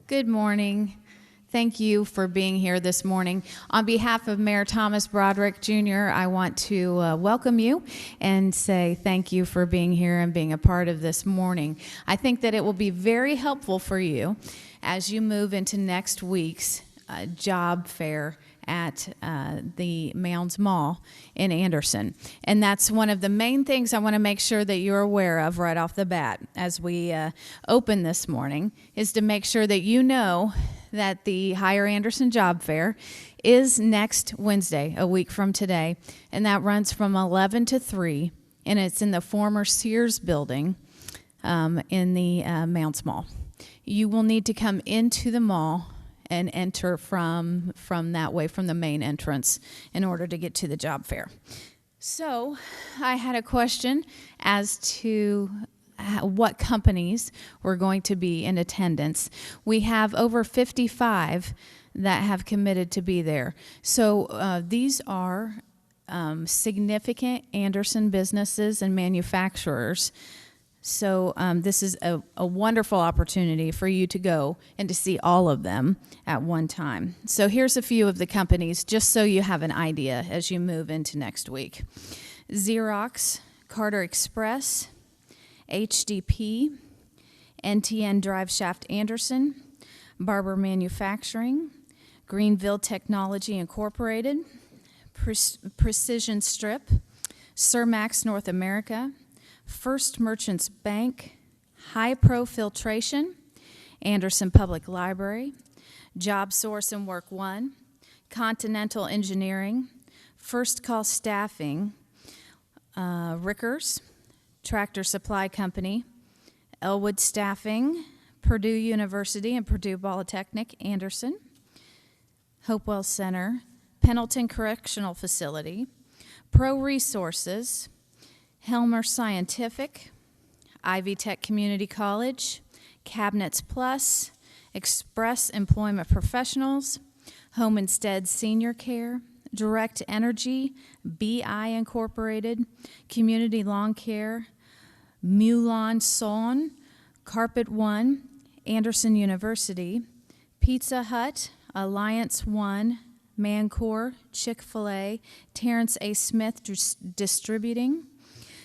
Good morning. Thank you for being here this morning. On behalf of Mayor Thomas Broderick Jr., I want to welcome you and say thank you for being here and being a part of this morning. I think that it will be very helpful for you as you move into next week's job fair at the Mounds Mall in Anderson. And that's one of the main things I want to make sure that you're aware of right off the bat as we open this morning, is to make sure that you know that the Hire Anderson Job Fair is next Wednesday, a week from today, and that runs from 11 to 3, and it's in the former Sears building in the Mounds Mall. You will need to come into the mall and enter from that way, from the main entrance, in order to get to the job fair. So I had a question as to what companies were going to be in attendance. We have over 55 that have committed to be there. So these are significant Anderson businesses and manufacturers. So this is a wonderful opportunity for you to go and to see all of them at one time. So here's a few of the companies, just so you have an idea as you move into next week. Xerox, Carter Express, HDP, NTN Drive Shaft Anderson, Barber Manufacturing, Greenville Technology Incorporated, Precision Strip, Cermax North America, First Merchants Bank, High Pro Filtration, Anderson Public Library, Job Source and Work One, Continental Engineering, First Call Staffing, Rickers, Tractor Supply Company, Elwood Staffing, Purdue University and Purdue Polytechnic, Anderson, Hopewell Center, Pendleton Correctional Facility, Pro Resources, Helmer Scientific, Ivy Tech Community College, Cabinets Plus, Express Employment Professionals, Home Instead Senior Care, Direct Energy, BI Incorporated, Community Lawn Care, Mulan Son, Carpet One, Anderson University, Pizza Hut, Alliance One, Mancor, Chick-fil-A, Terrence A. Smith Distributing,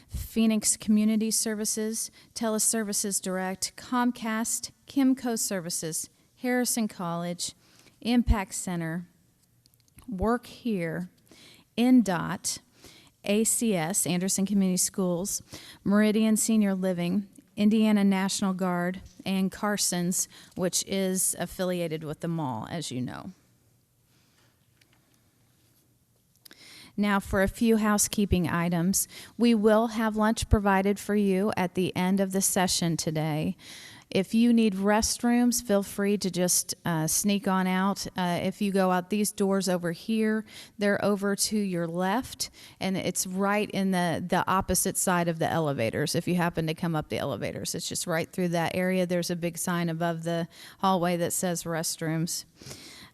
Phoenix Community Services, Teleservices Direct, Comcast, Kimco Services, Harrison College, Impact Center, Work Here, NDOT, ACS, Anderson Community Schools, Meridian Senior Living, Indiana National Guard, and Carson's, which is affiliated with the mall, as you know. Now for a few housekeeping items. We will have lunch provided for you at the end of the session today. If you need restrooms, feel free to just sneak on out. If you go out these doors over here, they're over to your left, and it's right in the opposite side of the elevators. If you happen to come up the elevators, it's just right through that area. There's a big sign above the hallway that says restrooms.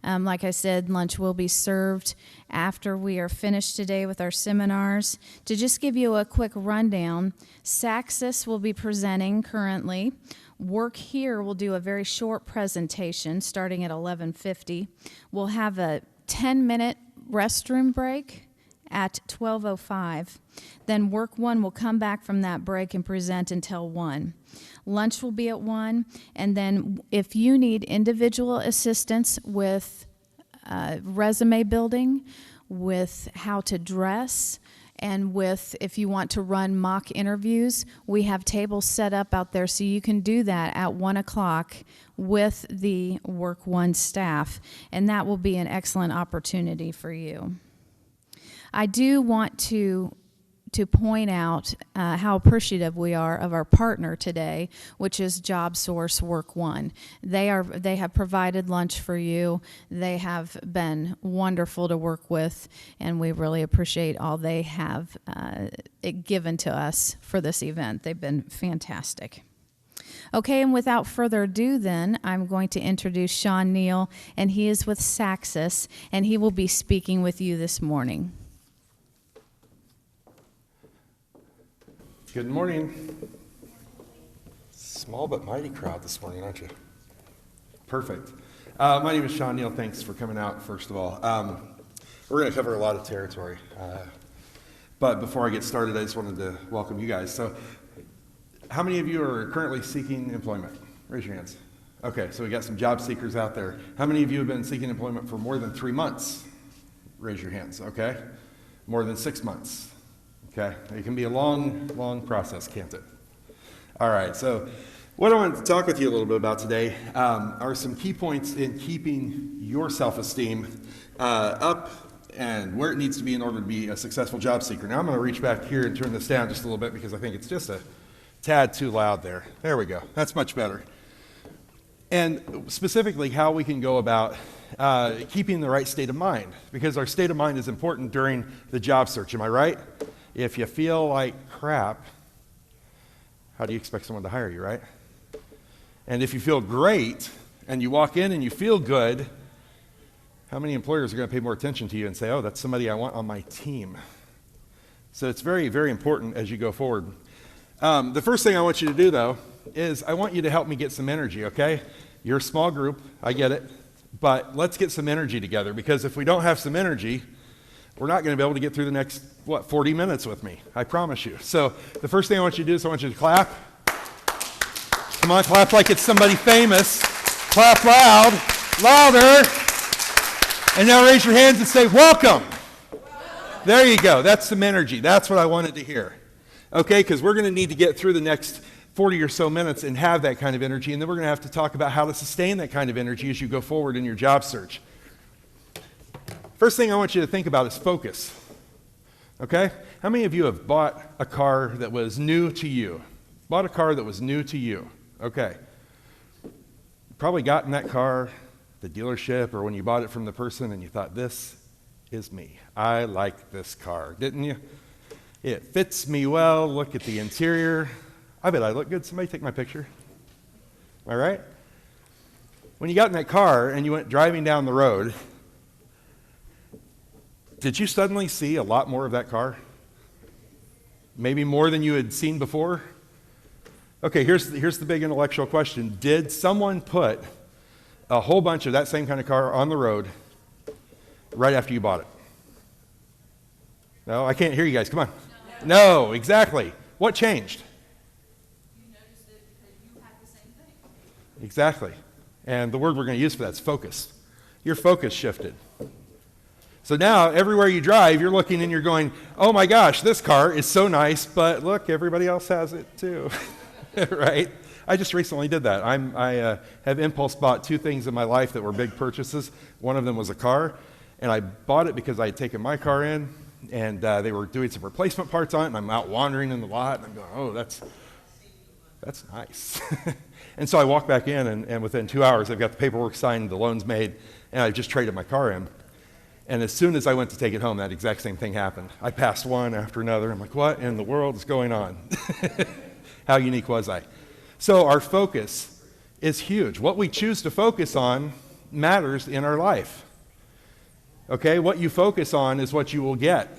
Like I said, lunch will be served after we are finished today with our seminars. To just give you a quick rundown, Saxis will be presenting currently. Work Here will do a very short presentation starting at 11:50. We'll have a 10-minute restroom break at 12:05. Then Work One will come back from that break and present until 1. Lunch will be at 1, and then if you need individual assistance with resume building, with how to dress, and with if you want to run mock interviews, we have tables set up out there so you can do that at 1 o'clock with the Work One staff, and that will be an excellent opportunity for you. I do want to point out how appreciative we are of our partner today, which is Job Source Work One. They have provided lunch for you. They have been wonderful to work with, and we really appreciate all they have given to us for this event. They've been fantastic. Okay, and without further ado then, I'm going to introduce Sean Neal, and he is with Saxis, and he will be speaking with you this morning. Good morning. Small but mighty crowd this morning, aren't you? Perfect. My name is Sean Neal. Thanks for coming out, first of all. We're going to cover a lot of territory. But before I get started, I just wanted to welcome you guys. So, how many of you are currently seeking employment? Raise your hands. Okay, so we got some job seekers out there. How many of you have been seeking employment for more than 3 months? Raise your hands, okay? More than 6 months, okay? It can be a long process, can't it? All right, so what I want to talk with you a little bit about today are some key points in keeping your self-esteem up and where it needs to be in order to be a successful job seeker. Now I'm going to reach back here and turn this down just a little bit because I think it's just a tad too loud there. There we go. That's much better. And specifically how we can go about keeping the right state of mind, because our state of mind is important during the job search. Am I right? If you feel like crap, how do you expect someone to hire you, right? And if you feel great and you walk in and you feel good, how many employers are going to pay more attention to you and say, oh, that's somebody I want on my team? So it's very, very important as you go forward. The first thing I want you to do, though, is I want you to help me get some energy, okay? You're a small group, I get it, but let's get some energy together, because if we don't have some energy, we're not going to be able to get through the next, 40 minutes with me, I promise you. So the first thing I want you to do is I want you to clap. Come on, clap like it's somebody famous. Clap loud, louder. And now raise your hands and say, welcome. There you go. That's some energy. That's what I wanted to hear. Okay, because we're going to need to get through the next 40 or so minutes and have that kind of energy, and then we're going to have to talk about how to sustain that kind of energy as you go forward in your job search. First thing I want you to think about is focus. Okay? How many of you have bought a car that was new to you? Bought a car that was new to you. Okay. Probably got in that car, the dealership, or when you bought it from the person and you thought, this is me. I like this car, didn't you? It fits me well. Look at the interior. I bet I look good. Somebody take my picture. Am I right? When you got in that car and you went driving down the road, did you suddenly see a lot more of that car? Maybe more than you had seen before? Okay, here's the big intellectual question. Did someone put a whole bunch of that same kind of car on the road right after you bought it? No, I can't hear you guys. Come on. No, exactly. What changed? You noticed it because you had the same thing. Exactly. And the word we're going to use for that is focus. Your focus shifted. So now, everywhere you drive, you're looking and you're going, oh my gosh, this car is so nice, but look, everybody else has it too. Right? I just recently did that. I have impulse bought 2 things in my life that were big purchases. One of them was a car, and I bought it because I had taken my car in, and they were doing some replacement parts on it, and I'm out wandering in the lot, and I'm going, oh, that's nice. And so I walk back in, and within 2 hours, I've got the paperwork signed, the loan's made, and I just traded my car in. And as soon as I went to take it home, that exact same thing happened. I passed one after another. I'm like, what in the world is going on? How unique was I? So our focus is huge. What we choose to focus on matters in our life. Okay, what you focus on is what you will get.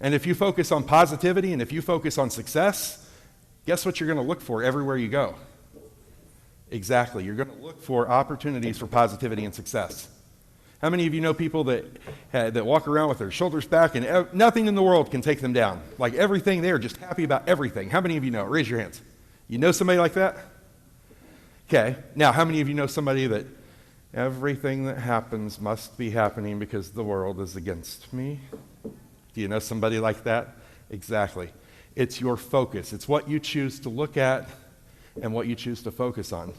And if you focus on positivity and if you focus on success, guess what you're going to look for everywhere you go? Exactly. You're going to look for opportunities for positivity and success. How many of you know people that walk around with their shoulders back and nothing in the world can take them down? Like everything, they're just happy about everything. How many of you know? Raise your hands. You know somebody like that? Okay. Now, how many of you know somebody that everything that happens must be happening because the world is against me? Do you know somebody like that? Exactly. It's your focus. It's what you choose to look at and what you choose to focus on.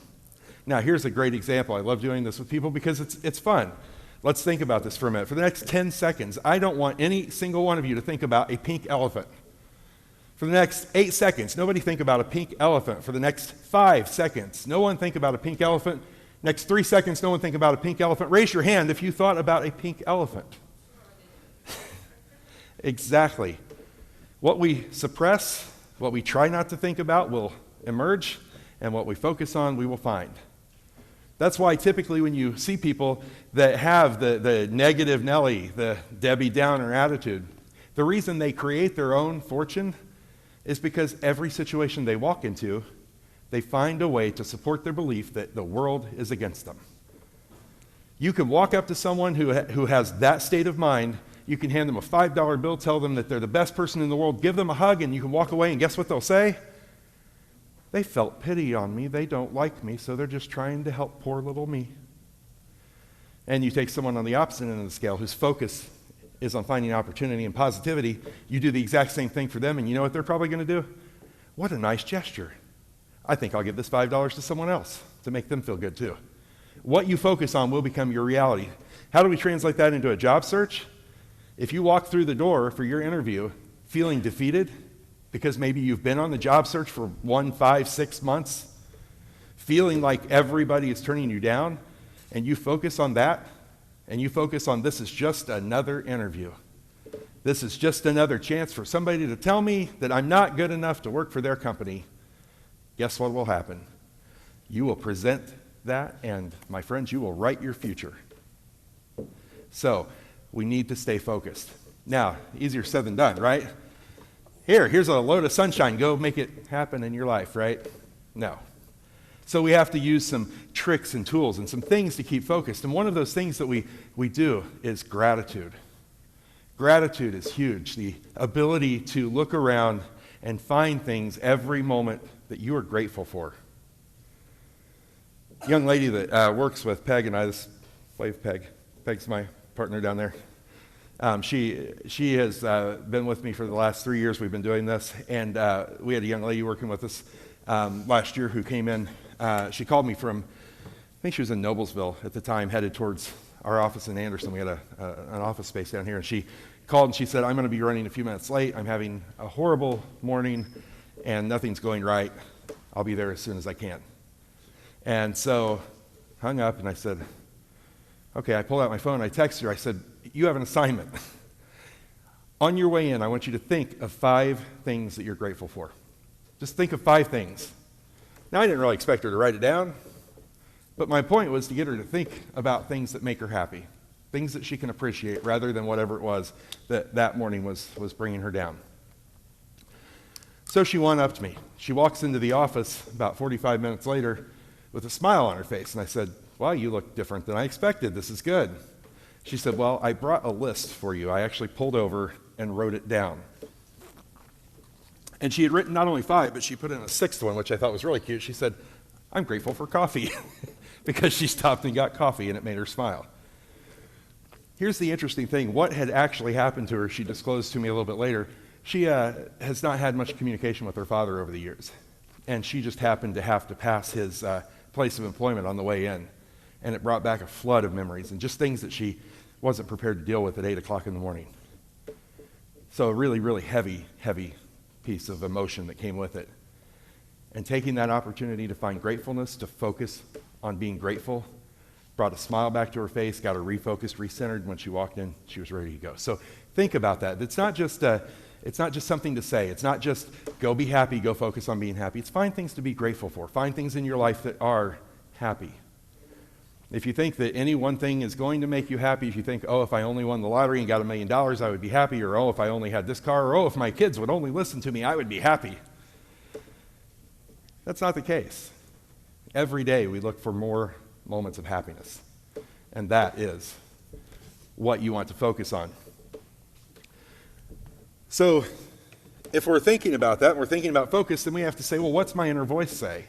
Now, here's a great example. I love doing this with people because it's fun. Let's think about this for a minute. For the next 10 seconds, I don't want any single one of you to think about a pink elephant. For the next 8 seconds, nobody think about a pink elephant. For the next 5 seconds, no one think about a pink elephant. Next 3 seconds, no one think about a pink elephant. Raise your hand if you thought about a pink elephant. Exactly. What we suppress, what we try not to think about will emerge, and what we focus on, we will find. That's why typically when you see people that have the negative Nelly, the Debbie Downer attitude, the reason they create their own fortune is because every situation they walk into, They find a way to support their belief that the world is against them. You can walk up to someone who has that state of mind. You can hand them a $5 bill, tell them that they're the best person in the world, give them a hug, and you can walk away, and guess what they'll say? They felt pity on me. They don't like me, so they're just trying to help poor little me. And you take someone on the opposite end of the scale whose focus is on finding opportunity and positivity. You do the exact same thing for them, and you know what they're probably going to do? What a nice gesture. I think I'll give this $5 to someone else to make them feel good too. What you focus on will become your reality. How do we translate that into a job search? If you walk through the door for your interview feeling defeated because maybe you've been on the job search for 1, 5, 6 months, feeling like everybody is turning you down, and you focus on that, and you focus on this is just another interview. This is just another chance for somebody to tell me that I'm not good enough to work for their company. Guess what will happen? You will present that, and my friends, you will write your future. So, we need to stay focused. Now, easier said than done, right? Here's a load of sunshine. Go make it happen in your life, right? No. So we have to use some tricks and tools and some things to keep focused. And one of those things that we do is gratitude. Gratitude is huge. The ability to look around and find things every moment that you are grateful for. Young lady that works with Peg and I, this Flav Peg's my partner down there. She has been with me for the last 3 years. We've been doing this, and we had a young lady working with us last year who came in. She called me from, I think she was in Noblesville at the time, headed towards our office in Anderson. We had an office space down here, and she called and she said, I'm going to be running a few minutes late. I'm having a horrible morning, and nothing's going right. I'll be there as soon as I can. And so hung up, and I said, okay, I pulled out my phone, I texted her, I said, you have an assignment. On your way in, I want you to think of 5 things that you're grateful for. Just think of 5 things. Now, I didn't really expect her to write it down, but my point was to get her to think about things that make her happy, things that she can appreciate, rather than whatever it was that morning was bringing her down. So she one-upped me. She walks into the office about 45 minutes later with a smile on her face, and I said, wow, you look different than I expected. This is good. She said, well, I brought a list for you. I actually pulled over and wrote it down. And she had written not only 5, but she put in a 6th one, which I thought was really cute. She said, I'm grateful for coffee, because she stopped and got coffee, and it made her smile. Here's the interesting thing. What had actually happened to her, she disclosed to me a little bit later. She has not had much communication with her father over the years, and she just happened to have to pass his place of employment on the way in, and it brought back a flood of memories and just things that she wasn't prepared to deal with at 8 o'clock in the morning. So a really, really heavy piece of emotion that came with it. And taking that opportunity to find gratefulness, to focus on being grateful, brought a smile back to her face, got her refocused, recentered. When she walked in, she was ready to go. So think about that. It's not just something to say. It's not just go be happy, go focus on being happy. It's find things to be grateful for. Find things in your life that are happy. If you think that any one thing is going to make you happy, if you think, oh, if I only won the lottery and got $1 million, I would be happy, or oh, if I only had this car, or oh, if my kids would only listen to me, I would be happy. That's not the case. Every day we look for more moments of happiness, and that is what you want to focus on. So if we're thinking about that, and we're thinking about focus, then we have to say, well, what's my inner voice say?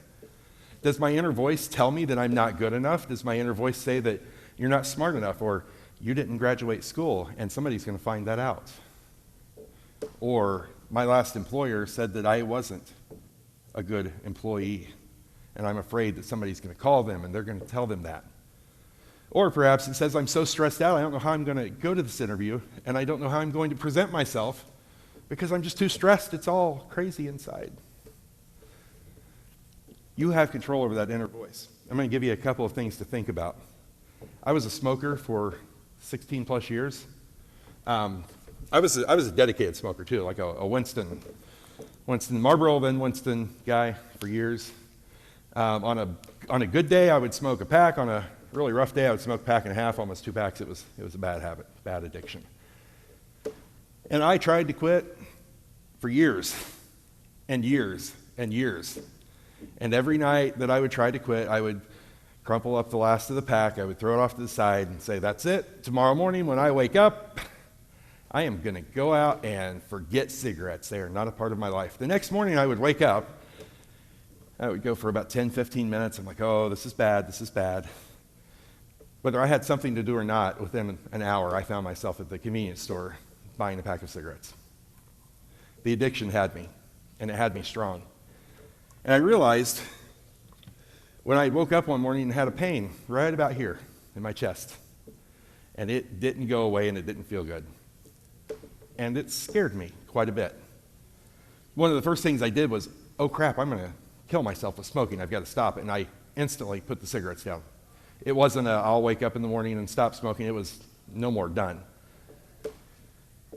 Does my inner voice tell me that I'm not good enough? Does my inner voice say that you're not smart enough, or you didn't graduate school and somebody's going to find that out? Or my last employer said that I wasn't a good employee, and I'm afraid that somebody's going to call them and they're going to tell them that. Or perhaps it says I'm so stressed out, I don't know how I'm going to go to this interview, and I don't know how I'm going to present myself because I'm just too stressed. It's all crazy inside. You have control over that inner voice. I'm going to give you a couple of things to think about. I was a smoker for 16 plus years. I was a dedicated smoker too, like a Winston Marlboro, then Winston guy for years. On a good day, I would smoke a pack. On a really rough day, I would smoke a pack and a half, almost 2 packs. It was a bad habit, bad addiction. And I tried to quit for years and years and years. And every night that I would try to quit, I would crumple up the last of the pack. I would throw it off to the side and say, that's it. Tomorrow morning when I wake up, I am going to go out and forget cigarettes. They are not a part of my life. The next morning I would wake up. I would go for about 10, 15 minutes. I'm like, oh, this is bad, this is bad. Whether I had something to do or not, within an hour, I found myself at the convenience store buying a pack of cigarettes. The addiction had me, and it had me strong. And I realized when I woke up one morning and had a pain right about here in my chest, and it didn't go away and it didn't feel good. And it scared me quite a bit. One of the first things I did was, oh crap, I'm going to kill myself with smoking. I've got to stop it. And I instantly put the cigarettes down. It wasn't I'll wake up in the morning and stop smoking. It was no more, done.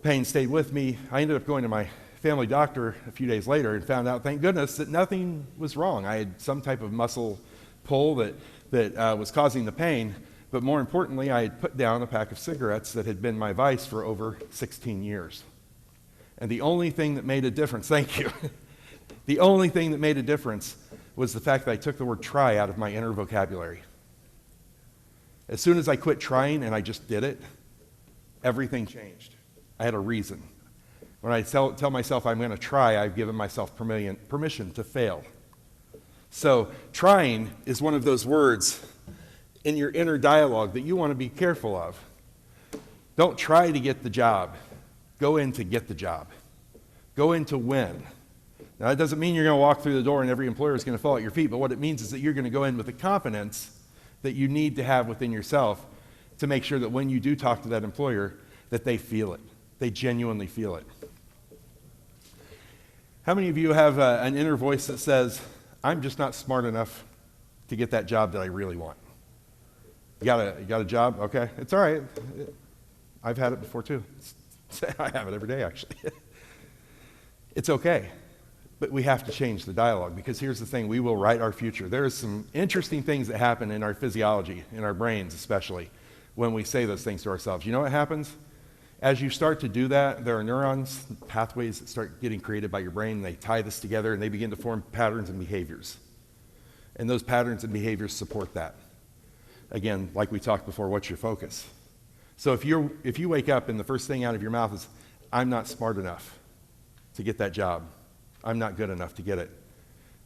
Pain stayed with me. I ended up going to my family doctor a few days later and found out, thank goodness, that nothing was wrong. I had some type of muscle pull that was causing the pain. But more importantly, I had put down a pack of cigarettes that had been my vice for over 16 years. And the only thing that made a difference, thank you, the only thing that made a difference was the fact that I took the word try out of my inner vocabulary. As soon as I quit trying and I just did it, everything changed. I had a reason. When I tell myself I'm going to try, I've given myself permission to fail. So trying is one of those words in your inner dialogue that you want to be careful of. Don't try to get the job. Go in to get the job. Go in to win. Now, that doesn't mean you're going to walk through the door and every employer is going to fall at your feet, but what it means is that you're going to go in with the confidence that you need to have within yourself to make sure that when you do talk to that employer, that they feel it. They genuinely feel it. How many of you have an inner voice that says, I'm just not smart enough to get that job that I really want? You got a job? Okay, it's all right. I've had it before too. I have it every day, actually. It's okay. But we have to change the dialogue, because here's the thing, we will write our future. There are some interesting things that happen in our physiology, in our brains especially, when we say those things to ourselves. You know what happens? As you start to do that, there are neurons, pathways that start getting created by your brain, and they tie this together and they begin to form patterns and behaviors. And those patterns and behaviors support that. Again, like we talked before, what's your focus? So if you wake up and the first thing out of your mouth is, I'm not smart enough to get that job, I'm not good enough to get it,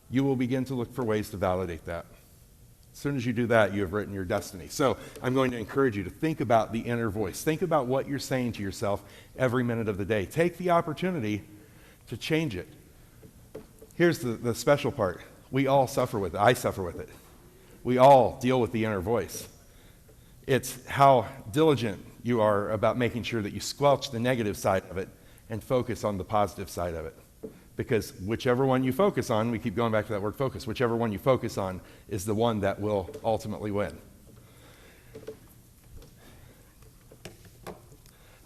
you will begin to look for ways to validate that. As soon as you do that, you have written your destiny. So I'm going to encourage you to think about the inner voice. Think about what you're saying to yourself every minute of the day. Take the opportunity to change it. Here's the special part. We all suffer with it. I suffer with it. We all deal with the inner voice. It's how diligent you are about making sure that you squelch the negative side of it and focus on the positive side of it. Because whichever one you focus on, we keep going back to that word focus, whichever one you focus on is the one that will ultimately win.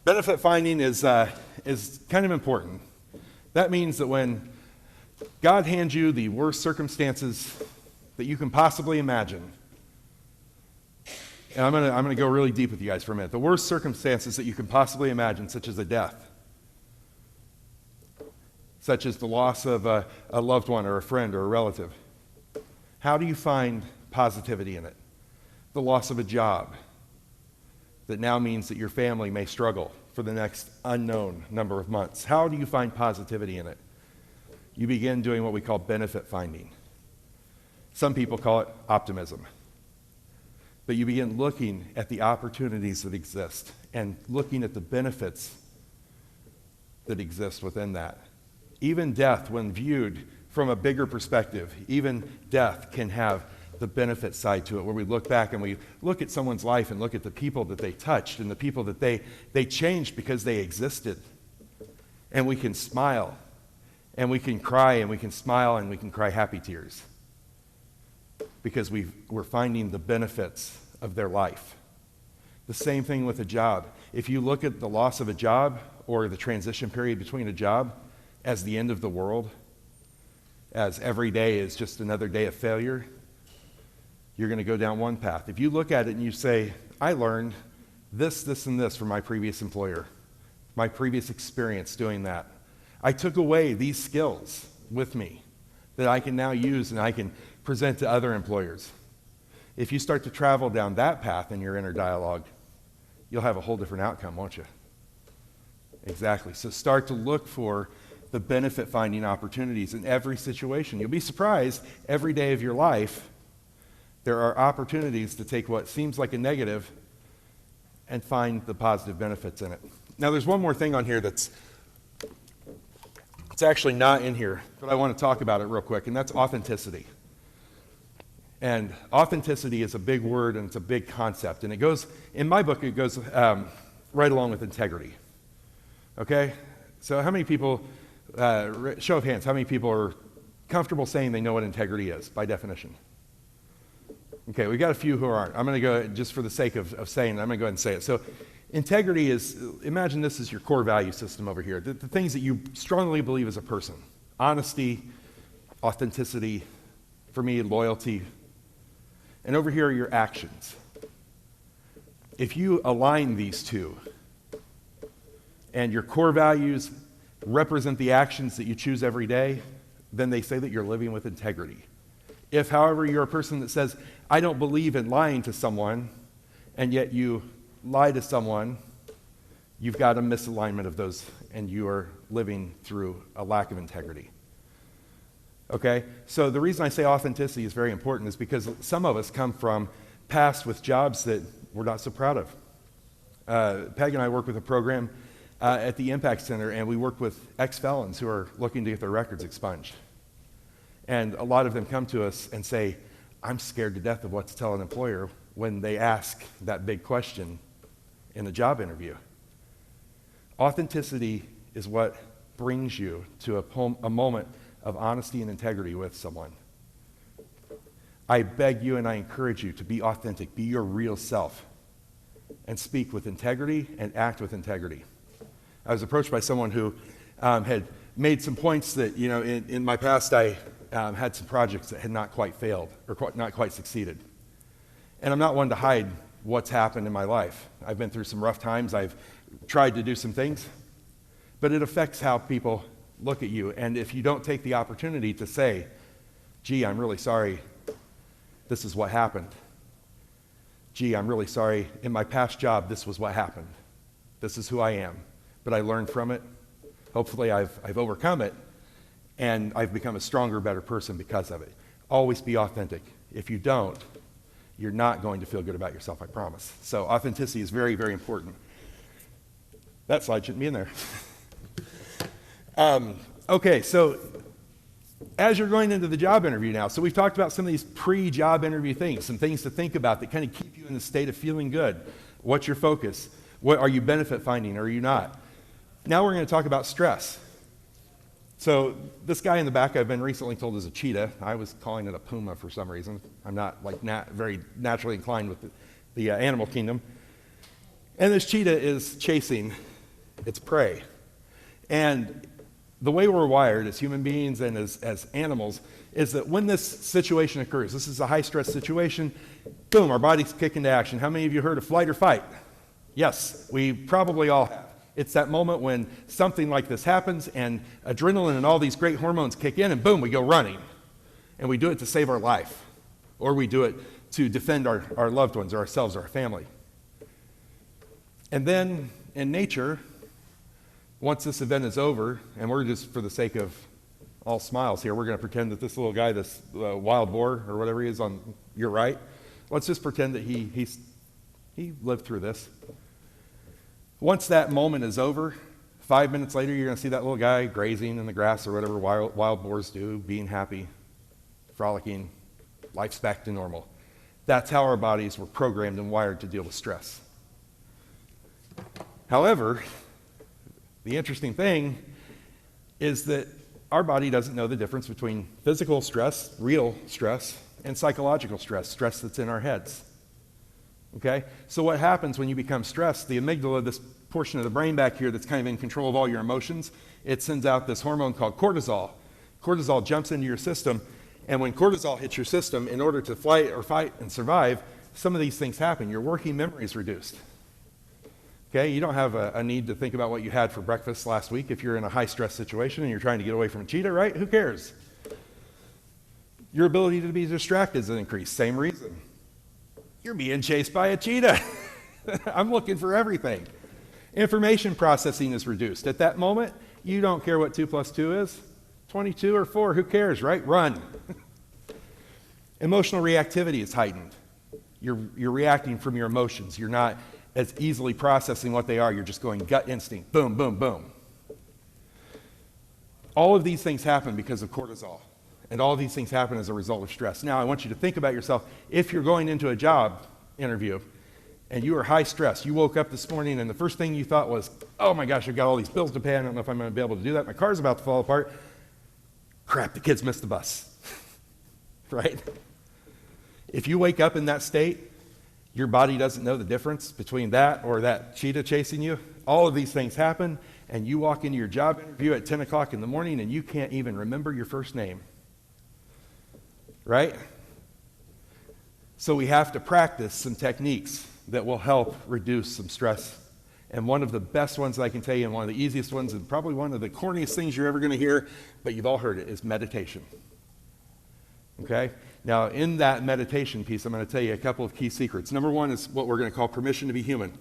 Benefit finding is kind of important. That means that when God hands you the worst circumstances that you can possibly imagine, and I'm going to go really deep with you guys for a minute. The worst circumstances that you can possibly imagine, such as a death, such as the loss of a loved one or a friend or a relative. How do you find positivity in it? The loss of a job that now means that your family may struggle for the next unknown number of months. How do you find positivity in it? You begin doing what we call benefit finding. Some people call it optimism. But you begin looking at the opportunities that exist and looking at the benefits that exist within that. Even death, when viewed from a bigger perspective, even death can have the benefit side to it, where we look back and we look at someone's life and look at the people that they touched and the people that they changed because they existed. And we can smile, and we can cry, and we can smile, and we can cry happy tears. Because we're finding the benefits of their life. The same thing with a job. If you look at the loss of a job or the transition period between a job as the end of the world, as every day is just another day of failure, you're going to go down one path. If you look at it and you say, I learned this, this, and this from my previous employer, my previous experience doing that. I took away these skills with me that I can now use and I can present to other employers. If you start to travel down that path in your inner dialogue, you'll have a whole different outcome, won't you? Exactly. So start to look for the benefit-finding opportunities in every situation. You'll be surprised every day of your life there are opportunities to take what seems like a negative and find the positive benefits in it. Now, there's one more thing on here it's actually not in here, but I want to talk about it real quick, and that's authenticity. And authenticity is a big word, and it's a big concept. And it goes, in my book, it goes right along with integrity. Okay? So how many people, show of hands, how many people are comfortable saying they know what integrity is by definition? Okay, we've got a few who aren't. I'm going to go, just for the sake of saying it, I'm going to go ahead and say it. So integrity is, imagine this is your core value system over here, the things that you strongly believe as a person. Honesty, authenticity, for me, loyalty. And over here are your actions. If you align these two, and your core values represent the actions that you choose every day, then they say that you're living with integrity. If, however, you're a person that says, I don't believe in lying to someone, and yet you lie to someone, you've got a misalignment of those, and you are living through a lack of integrity. Okay? So the reason I say authenticity is very important is because some of us come from past with jobs that we're not so proud of. Peg and I work with a program at the Impact Center, and we work with ex-felons who are looking to get their records expunged. And a lot of them come to us and say, I'm scared to death of what to tell an employer when they ask that big question in a job interview. Authenticity is what brings you to a moment of honesty and integrity with someone. I beg you and I encourage you to be authentic, be your real self, and speak with integrity and act with integrity. I was approached by someone who had made some points that, in my past I had some projects that had not quite failed or not quite succeeded. And I'm not one to hide what's happened in my life. I've been through some rough times. I've tried to do some things, but it affects how people look at you. And if you don't take the opportunity to say, gee, I'm really sorry, this is what happened. Gee, I'm really sorry, in my past job, this was what happened. This is who I am. But I learned from it. Hopefully I've overcome it, and I've become a stronger, better person because of it. Always be authentic. If you don't, you're not going to feel good about yourself, I promise. So authenticity is very, very important. That slide shouldn't be in there. Okay, so as you're going into the job interview now, so we've talked about some of these pre-job interview things, some things to think about that kind of keep you in the state of feeling good. What's your focus? What are you benefit finding, or are you not? Now we're going to talk about stress. So this guy in the back I've been recently told is a cheetah. I was calling it a puma for some reason. I'm not very naturally inclined with the animal kingdom. And this cheetah is chasing its prey. And the way we're wired as human beings and as animals is that when this situation occurs, this is a high-stress situation, boom, our bodies kick into action. How many of you heard of flight or fight? Yes, we probably all have. It's that moment when something like this happens and adrenaline and all these great hormones kick in and boom, we go running. And we do it to save our life. Or we do it to defend our loved ones or ourselves or our family. And then in nature, once this event is over, and we're just for the sake of all smiles here, we're going to pretend that this little guy, this wild boar or whatever he is on your right, let's just pretend that he lived through this. Once that moment is over, 5 minutes later, you're going to see that little guy grazing in the grass or whatever wild boars do, being happy, frolicking, life's back to normal. That's how our bodies were programmed and wired to deal with stress. However, the interesting thing is that our body doesn't know the difference between physical stress, real stress, and psychological stress, stress that's in our heads. Okay? So what happens when you become stressed, the amygdala, this portion of the brain back here that's kind of in control of all your emotions, it sends out this hormone called cortisol. Cortisol jumps into your system, and when cortisol hits your system, in order to flight or fight and survive, some of these things happen. Your working memory is reduced. Okay? You don't have a need to think about what you had for breakfast last week if you're in a high-stress situation and you're trying to get away from a cheetah, right? Who cares? Your ability to be distracted is increased. Same reason. You're being chased by a cheetah. I'm looking for everything. Information processing is reduced. At that moment, you don't care what 2 plus 2 is. 22 or 4, who cares, right? Run. Emotional reactivity is heightened. You're reacting from your emotions. You're not as easily processing what they are. You're just going gut instinct. Boom, boom, boom. All of these things happen because of cortisol. And all of these things happen as a result of stress. Now, I want you to think about yourself. If you're going into a job interview and you are high stress, you woke up this morning and the first thing you thought was, oh my gosh, I've got all these bills to pay. I don't know if I'm going to be able to do that. My car's about to fall apart. Crap, the kids missed the bus. Right? If you wake up in that state, your body doesn't know the difference between that or that cheetah chasing you. All of these things happen, and you walk into your job interview at 10 o'clock in the morning and you can't even remember your first name. Right? So we have to practice some techniques that will help reduce some stress. And one of the best ones that I can tell you, and one of the easiest ones, and probably one of the corniest things you're ever going to hear, but you've all heard it, is meditation. Okay? Now, in that meditation piece, I'm going to tell you a couple of key secrets. Number one is what we're going to call permission to be human.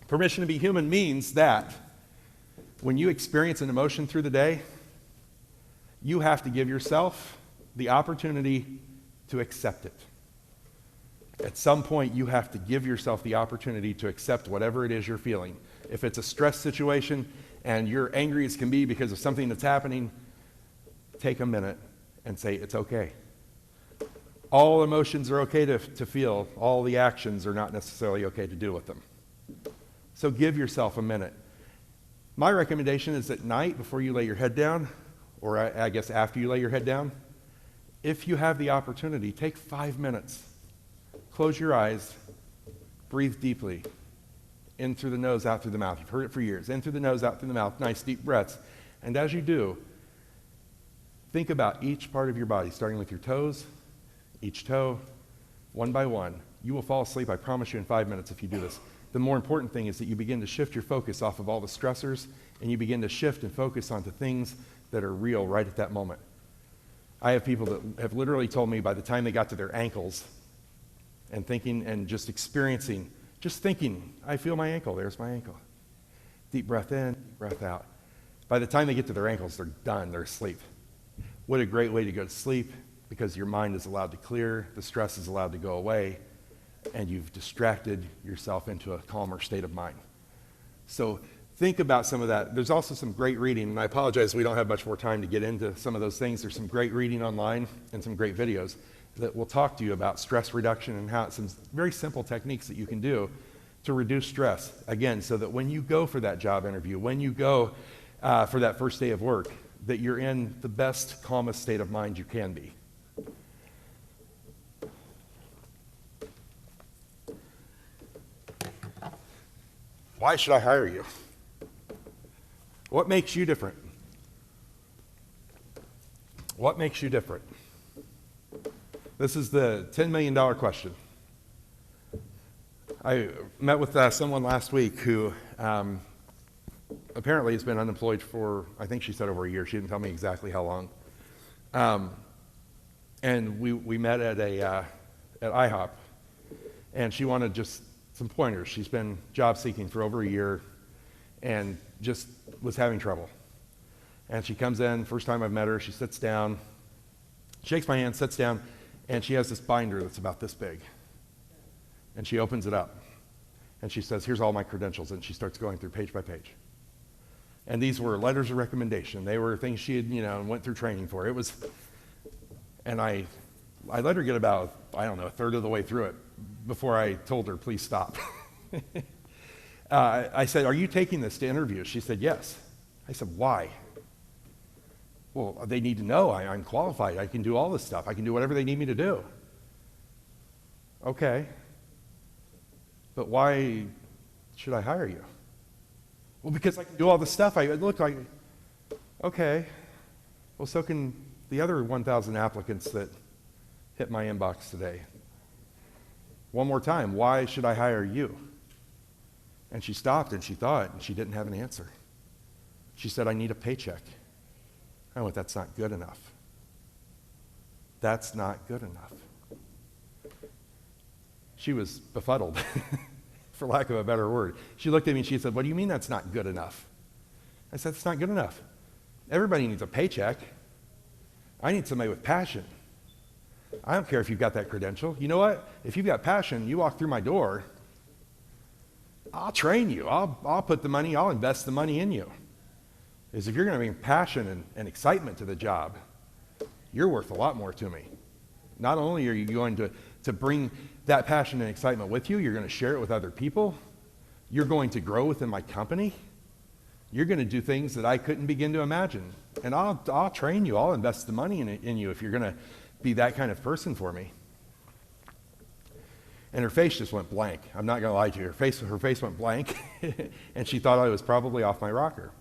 Permission to be human means that when you experience an emotion through the day, you have to give yourself the opportunity to accept it. At some point, you have to give yourself the opportunity to accept whatever it is you're feeling. If it's a stress situation and you're angry as can be because of something that's happening, take a minute and say, it's okay. All emotions are okay to feel. All the actions are not necessarily okay to do with them. So give yourself a minute. My recommendation is at night, before you lay your head down, or I guess after you lay your head down, if you have the opportunity, take 5 minutes. Close your eyes, breathe deeply, in through the nose, out through the mouth. You've heard it for years. In through the nose, out through the mouth, nice deep breaths. And as you do, think about each part of your body, starting with your toes, each toe, one by one. You will fall asleep, I promise you, in 5 minutes if you do this. The more important thing is that you begin to shift your focus off of all the stressors, and you begin to shift and focus onto things that are real right at that moment. I have people that have literally told me by the time they got to their ankles and thinking and just experiencing, just thinking, I feel my ankle, there's my ankle. Deep breath in, deep breath out. By the time they get to their ankles, they're done, they're asleep. What a great way to go to sleep, because your mind is allowed to clear, the stress is allowed to go away, and you've distracted yourself into a calmer state of mind. So think about some of that. There's also some great reading, and I apologize, we don't have much more time to get into some of those things. There's some great reading online and some great videos that will talk to you about stress reduction and how some very simple techniques that you can do to reduce stress. Again, so that when you go for that job interview, when you go for that first day of work, that you're in the best, calmest state of mind you can be. Why should I hire you? What makes you different? What makes you different? This is the $10 million question. I met with someone last week who apparently has been unemployed for, I think she said over a year. She didn't tell me exactly how long. And we met at IHOP, and she wanted just some pointers. She's been job seeking for over a year and just was having trouble. And she comes in, first time I've met her, she sits down, shakes my hand, sits down, and she has this binder that's about this big. And she opens it up, and she says, here's all my credentials, and she starts going through page by page. And these were letters of recommendation. They were things she had, went through training for. It was, and I let her get about, a third of the way through it before I told her, please stop. I said, are you taking this to interview? She said, yes. I said, why? Well, they need to know I'm qualified. I can do all this stuff. I can do whatever they need me to do. Okay. But why should I hire you? Well, because I can do all the stuff. Okay. Well, so can the other 1,000 applicants that hit my inbox today. One more time, why should I hire you? And she stopped and she thought, and she didn't have an answer. She said, I need a paycheck. I went, that's not good enough. That's not good enough. She was befuddled, for lack of a better word. She looked at me and she said, "What do you mean that's not good enough?" I said, "It's not good enough. Everybody needs a paycheck. I need somebody with passion. I don't care if you've got that credential. You know what? If you've got passion, you walk through my door, I'll train you. I'll put the money, I'll invest the money in you. Is if you're going to bring passion and excitement to the job, you're worth a lot more to me. Not only are you going to bring that passion and excitement with you, you're going to share it with other people. You're going to grow within my company. You're going to do things that I couldn't begin to imagine. And I'll train you. I'll invest the money in you if you're going to be that kind of person for me." And her face just went blank. I'm not going to lie to you. Her face went blank, and she thought I was probably off my rocker.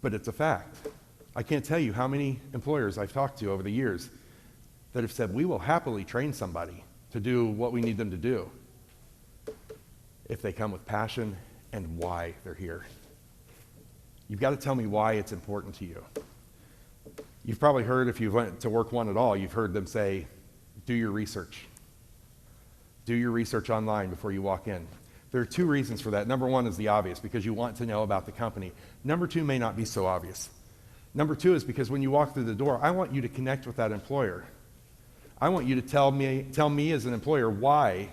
But it's a fact. I can't tell you how many employers I've talked to over the years that have said, "We will happily train somebody to do what we need them to do if they come with passion and why they're here." You've got to tell me why it's important to you. You've probably heard, if you've went to Work One at all, you've heard them say, "Do your research. Do your research online before you walk in." There are two reasons for that. Number one is the obvious, because you want to know about the company. Number two may not be so obvious. Number two is because when you walk through the door, I want you to connect with that employer. I want you to tell me as an employer why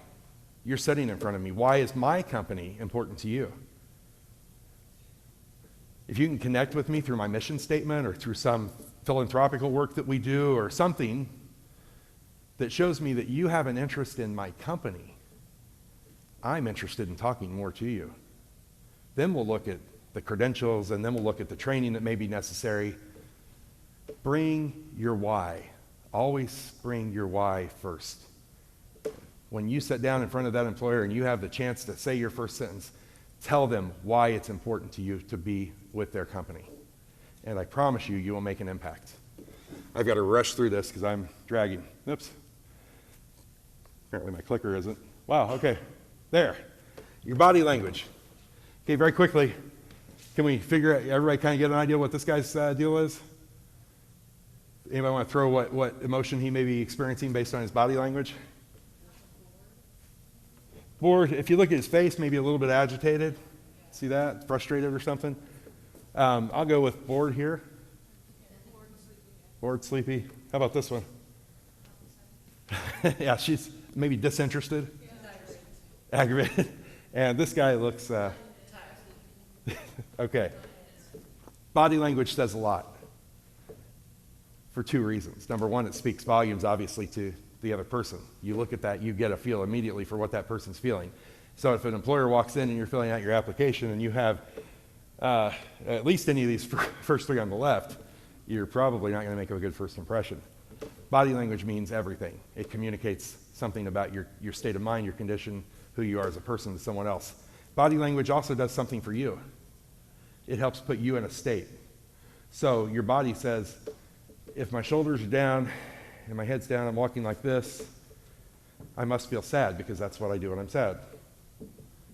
you're sitting in front of me. Why is my company important to you? If you can connect with me through my mission statement or through some philanthropical work that we do or something that shows me that you have an interest in my company, I'm interested in talking more to you. Then we'll look at the credentials, and then we'll look at the training that may be necessary. Bring your why. Always bring your why first. When you sit down in front of that employer and you have the chance to say your first sentence, tell them why it's important to you to be with their company. And I promise you, you will make an impact. I've got to rush through this because I'm dragging. Oops. Apparently my clicker isn't. Wow, okay. There. Your body language. Okay, very quickly, can we figure out, everybody kind of get an idea what this guy's deal is? Anybody want to throw what emotion he may be experiencing based on his body language? Bored. If you look at his face, maybe a little bit agitated. See that? Frustrated or something. I'll go with bored here. Bored, sleepy. How about this one? Yeah, she's maybe disinterested. Aggravated. And this guy looks, okay. Body language says a lot for two reasons. Number one, it speaks volumes, obviously, to the other person. You look at that, you get a feel immediately for what that person's feeling. So if an employer walks in and you're filling out your application and you have at least any of these first three on the left, you're probably not going to make a good first impression. Body language means everything. It communicates something about your state of mind, your condition, who you are as a person to someone else. Body language also does something for you. It helps put you in a state. So your body says, if my shoulders are down and my head's down, I'm walking like this, I must feel sad because that's what I do when I'm sad.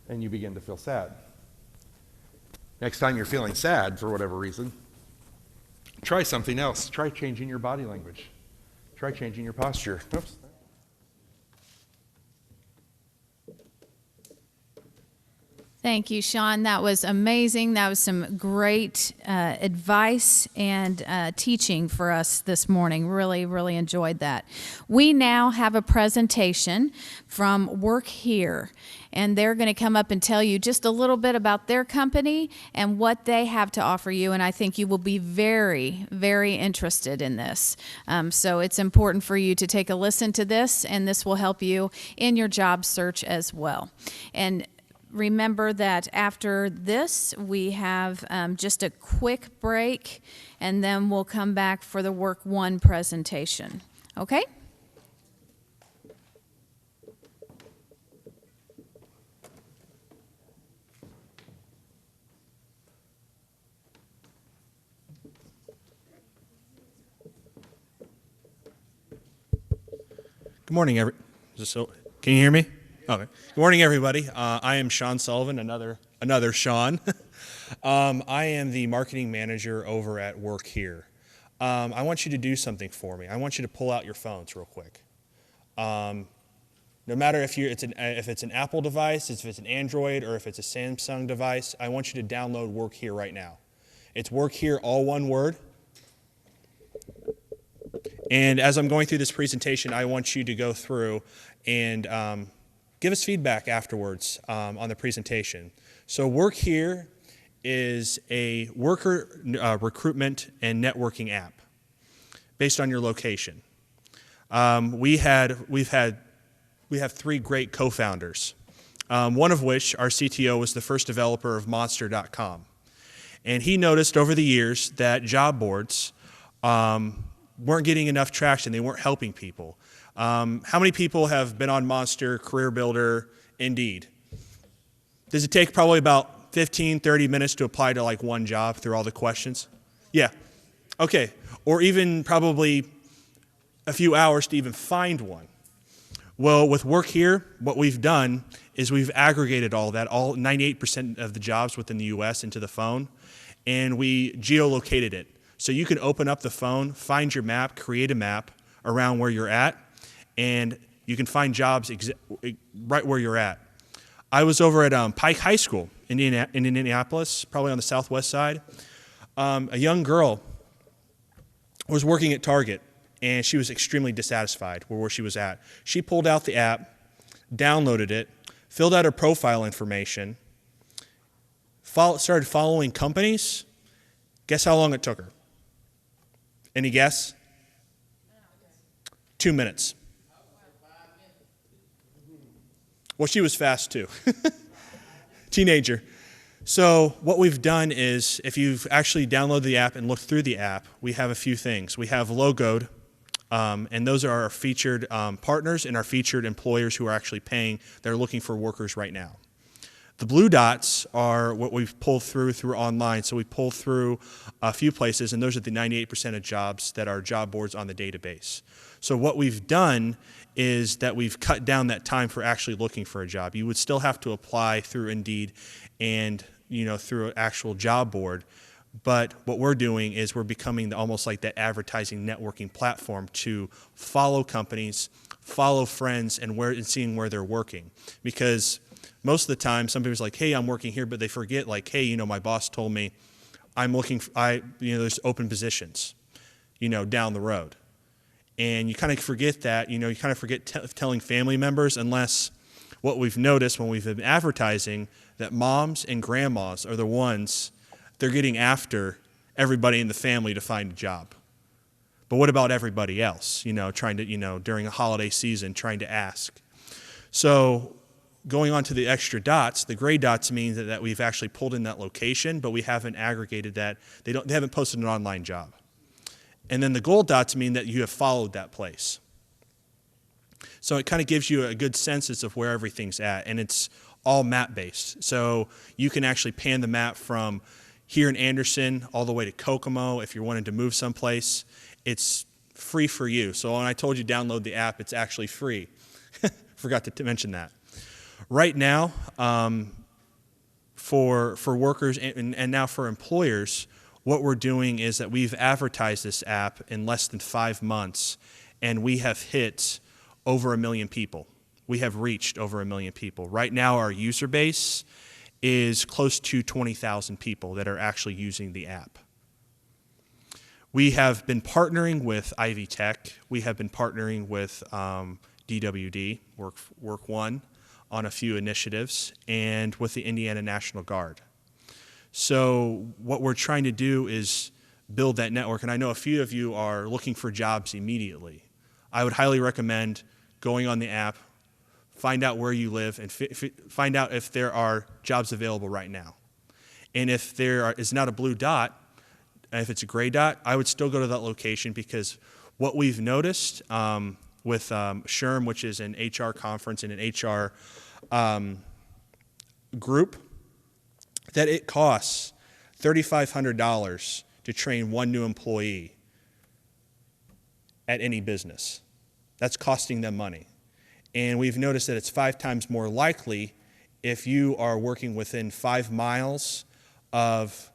And you begin to feel sad. Next time you're feeling sad for whatever reason, try something else. Try changing your body language. Try changing your posture. Oops. Thank you, Sean. That was amazing. That was some great advice and teaching for us this morning. Really, really enjoyed that. We now have a presentation from Work Here, and they're going to come up and tell you just a little bit about their company and what they have to offer you, and I think you will be very, very interested in this. So it's important for you to take a listen to this, and this will help you in your job search as well. And remember that after this, we have just a quick break, and then we'll come back for the Work One presentation. Okay? Good morning, can you hear me? Okay. Good morning, everybody. I am Sean Sullivan, another Sean. I am the marketing manager over at Work Here. I want you to do something for me. I want you to pull out your phones real quick. No matter if it's an Apple device, if it's an Android, or if it's a Samsung device, I want you to download Work Here right now. It's Work Here, all one word. And as I'm going through this presentation, I want you to go through and give us feedback afterwards on the presentation. So Work Here is a worker recruitment and networking app based on your location. We have 3 great co-founders, one of which, our CTO, was the first developer of Monster.com. And he noticed over the years that job boards weren't getting enough traction. They weren't helping people. How many people have been on Monster, Career Builder, Indeed? Does it take probably about 15, 30 minutes to apply to like one job through all the questions? Yeah. Okay. Or even probably a few hours to even find one. Well, with Work Here, what we've done is we've aggregated all that, all 98% of the jobs within the U.S. into the phone, and we geolocated it. So you can open up the phone, find your map, create a map around where you're at, and you can find jobs right where you're at. I was over at Pike High School in Indianapolis, probably on the southwest side. A young girl was working at Target, and she was extremely dissatisfied with where she was at. She pulled out the app, downloaded it, filled out her profile information, started following companies. Guess how long it took her? Any guess? 2 minutes. Well, she was fast too. Teenager. So what we've done is, if you've actually downloaded the app and looked through the app, we have a few things. We have logoed, and those are our featured partners and our featured employers who are actually paying. They're looking for workers right now. The blue dots are what we've pulled through online. So we pull through a few places, and those are the 98% of jobs that are job boards on the database. So what we've done is that we've cut down that time for actually looking for a job. You would still have to apply through Indeed and through an actual job board. But what we're doing is we're becoming almost like that advertising networking platform to follow companies, follow friends, and seeing where they're working. Because most of the time, some people's like, hey, I'm working here, but they forget, like, hey, my boss told me I'm looking for, there's open positions, down the road. And you kind of forget that, you kind of forget telling family members, unless what we've noticed when we've been advertising, that moms and grandmas are the ones, they're getting after everybody in the family to find a job. But what about everybody else, trying to, during a holiday season, trying to ask. So going on to the extra dots, the gray dots mean that we've actually pulled in that location, but we haven't aggregated that. They haven't posted an online job. And then the gold dots mean that you have followed that place. So it kind of gives you a good sense of where everything's at, and it's all map-based. So you can actually pan the map from here in Anderson all the way to Kokomo if you're wanting to move someplace. It's free for you. So when I told you download the app, it's actually free. Forgot to mention that. Right now, for workers and now for employers, what we're doing is that we've advertised this app in less than 5 months, and we have hit over 1 million people. We have reached over 1 million people. Right now, our user base is close to 20,000 people that are actually using the app. We have been partnering with Ivy Tech. We have been partnering with DWD, Work One, on a few initiatives, and with the Indiana National Guard. So what we're trying to do is build that network, and I know a few of you are looking for jobs immediately. I would highly recommend going on the app, find out where you live, and find out if there are jobs available right now. And if there is not a blue dot, and if it's a gray dot, I would still go to that location, because what we've noticed with SHRM, which is an HR conference and an HR group, that it costs $3,500 to train one new employee at any business. That's costing them money. And we've noticed that it's 5 times more likely if you are working within 5 miles of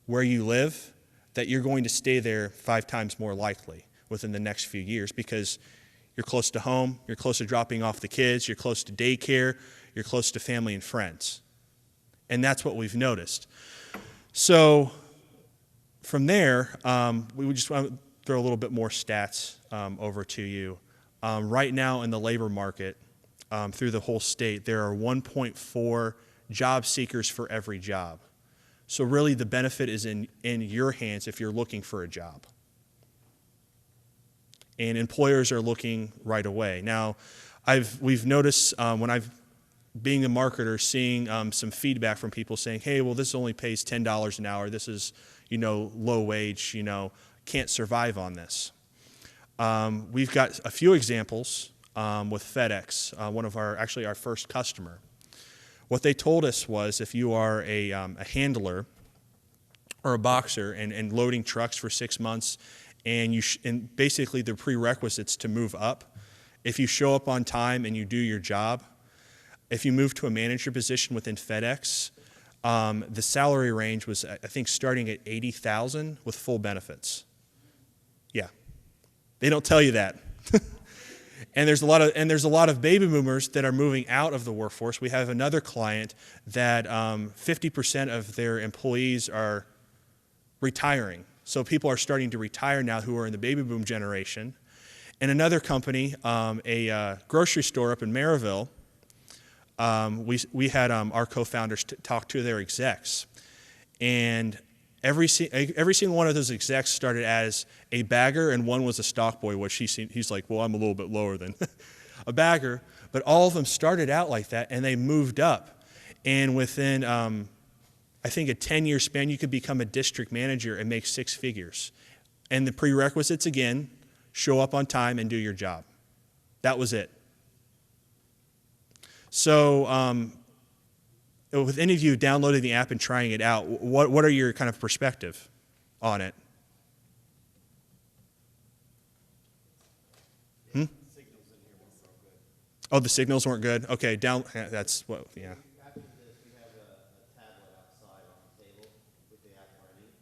where you live that you're going to stay there 5 times more likely within the next few years because you're close to home, you're close to dropping off the kids, you're close to daycare, you're close to family and friends. And that's what we've noticed. So from there, we would just want to throw a little bit more stats over to you. Right now in the labor market, through the whole state, there are 1.4 job seekers for every job. So really the benefit is in your hands if you're looking for a job. And employers are looking right away. Now, we've noticed when being a marketer, seeing some feedback from people saying, hey, well, this only pays $10 an hour. This is, low wage, can't survive on this. We've got a few examples with FedEx, one of our first customer. What they told us was if you are a handler or a boxer and loading trucks for 6 months, and basically the prerequisites to move up, if you show up on time and you do your job, if you move to a manager position within FedEx, the salary range was, I think, starting at $80,000 with full benefits. Yeah, they don't tell you that. And there's a lot of baby boomers that are moving out of the workforce. We have another client that 50% of their employees are retiring. So people are starting to retire now who are in the baby boom generation. And another company, a grocery store up in Maryville, we had our co-founders talk to their execs. And every single one of those execs started as a bagger, and one was a stock boy, which he's like, well, I'm a little bit lower than a bagger. But all of them started out like that, and they moved up. And within, I think, a 10-year span, you could become a district manager and make 6 figures. And the prerequisites, again, show up on time and do your job. That was it. So with any of you downloading the app and trying it out, what are your kind of perspective on it? Oh, the signals weren't good? Okay, that's what, yeah. After this, we have a tablet outside on the table with the app running.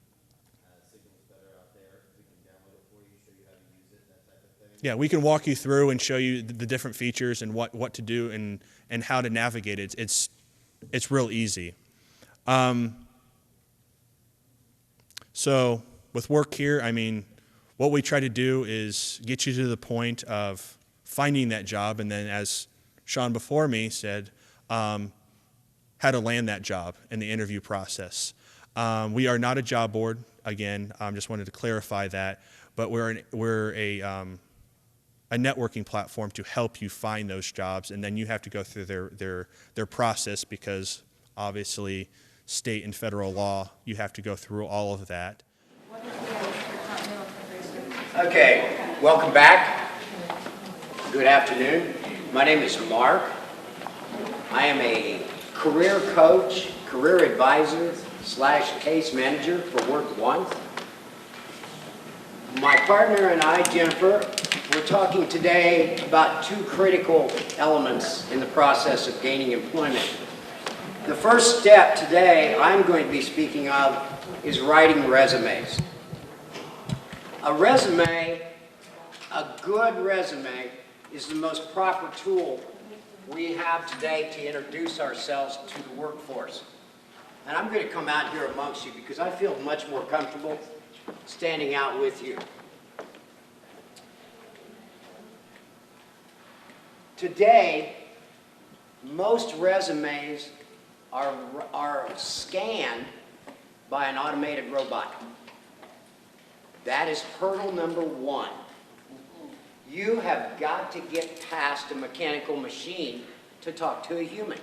Signal's better out there. We can download it for you, show you how to use it, that type of thing. Yeah, we can walk you through and show you the different features and what to do and how to navigate it. It's real easy. So with work here, I mean, what we try to do is get you to the point of finding that job, and then as Sean before me said, how to land that job in the interview process. We are not a job board. Again, just wanted to clarify that, but we're a networking platform to help you find those jobs, and then you have to go through their process because obviously state and federal law, you have to go through all of that. Okay, welcome back. Good afternoon. My name is Mark. I am a career coach, career advisor / case manager for Work One. My partner and I, Jennifer, we're talking today about 2 critical elements in the process of gaining employment. The first step today I'm going to be speaking of is writing resumes. A resume, a good resume, is the most proper tool we have today to introduce ourselves to the workforce. And I'm going to come out here amongst you because I feel much more comfortable standing out with you. Today, most resumes are scanned by an automated robot. That is hurdle number 1. You have got to get past a mechanical machine to talk to a human.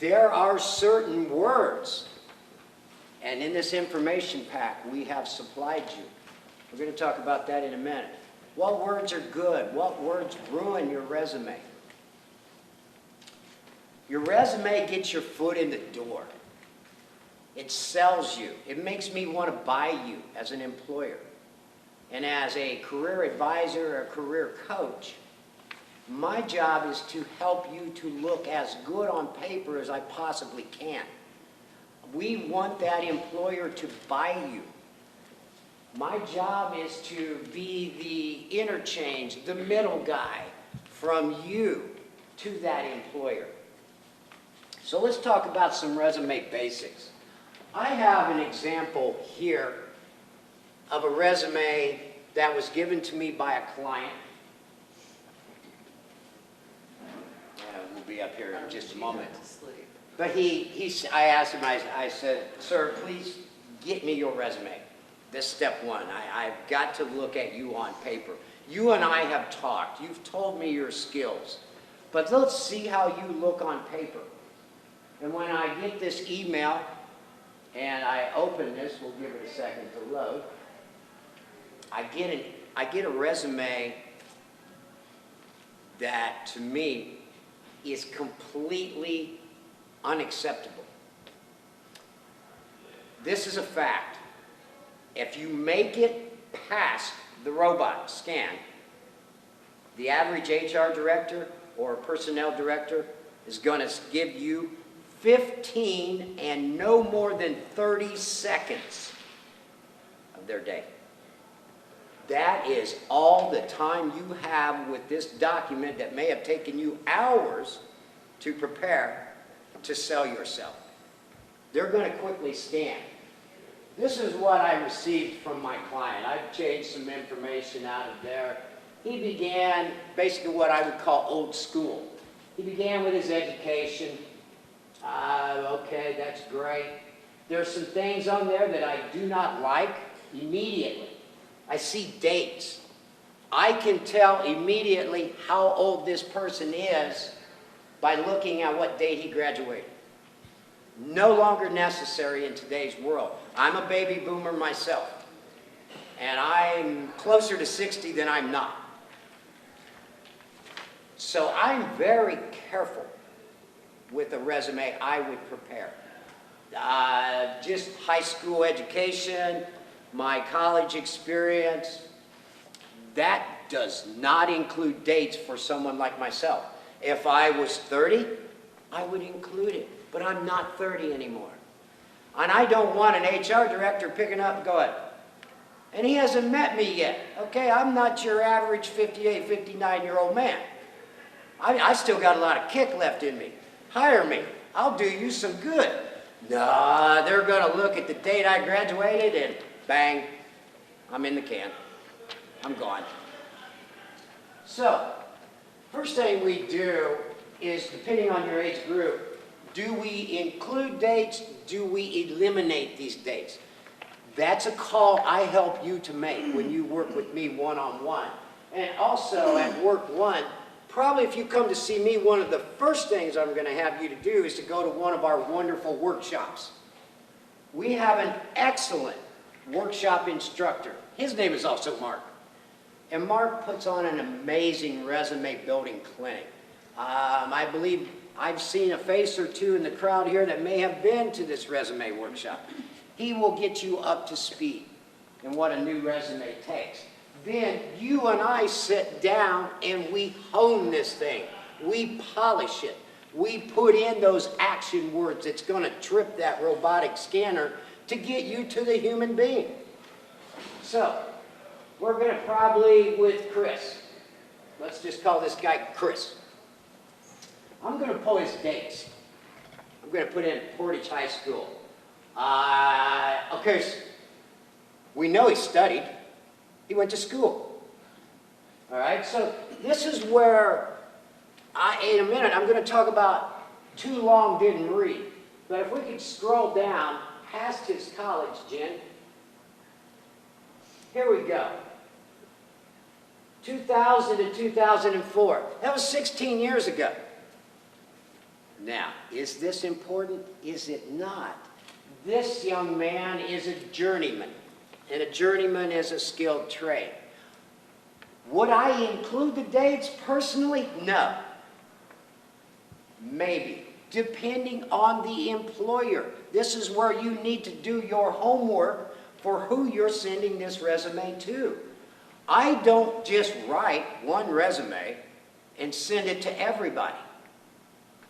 There are certain words, and in this information pack we have supplied you. We're going to talk about that in a minute. What words are good? What words ruin your resume? Your resume gets your foot in the door. It sells you. It makes me want to buy you as an employer. And as a career advisor or a career coach, my job is to help you to look as good on paper as I possibly can. We want that employer to buy you. My job is to be the interchange, the middle guy from you to that employer. So let's talk about some resume basics. I have an example here of a resume that was given to me by a client. We'll be up here in just a moment. But I asked him, I said, sir, please get me your resume. This step one. I've got to look at you on paper. You and I have talked. You've told me your skills. But let's see how you look on paper. And when I get this email and I open this, we'll give it a second to load, I get a resume that to me is completely unacceptable. This is a fact. If you make it past the robot scan, the average HR director or personnel director is going to give you 15 and no more than 30 seconds of their day. That is all the time you have with this document that may have taken you hours to prepare to sell yourself. They're going to quickly scan. This is what I received from my client. I've changed some information out of there. He began basically what I would call old school. He began with his education. Okay, that's great. There's some things on there that I do not like immediately. I see dates. I can tell immediately how old this person is by looking at what date he graduated. No longer necessary in today's world. I'm a baby boomer myself, and I'm closer to 60 than I'm not. So I'm very careful with the resume I would prepare. Just high school education, my college experience, that does not include dates for someone like myself. If I was 30, I would include it, but I'm not 30 anymore. And I don't want an HR director picking up and going, and he hasn't met me yet. Okay, I'm not your average 58, 59-year-old man. I still got a lot of kick left in me. Hire me. I'll do you some good. Nah, they're going to look at the date I graduated and bang, I'm in the can. I'm gone. So, first thing we do is, depending on your age group, do we include dates? Do we eliminate these dates? That's a call I help you to make when you work with me one-on-one. And also at work one, probably if you come to see me, one of the first things I'm going to have you to do is to go to one of our wonderful workshops. We have an excellent workshop instructor. His name is also Mark. And Mark puts on an amazing resume building clinic. I believe I've seen a face or two in the crowd here that may have been to this resume workshop. He will get you up to speed in what a new resume takes. Then you and I sit down and we hone this thing. We polish it. We put in those action words that's going to trip that robotic scanner to get you to the human being. So, we're going to probably, with Chris, let's just call this guy Chris. I'm going to pull his dates. I'm going to put in Portage High School. Okay, so we know he studied. He went to school. All right, so this is where, in a minute, I'm going to talk about too long didn't read. But if we could scroll down past his college, Jen. Here we go. 2000 to 2004. That was 16 years ago. Now, is this important? Is it not? This young man is a journeyman, and a journeyman is a skilled trade. Would I include the dates personally? No. Maybe, depending on the employer. This is where you need to do your homework for who you're sending this resume to. I don't just write one resume and send it to everybody.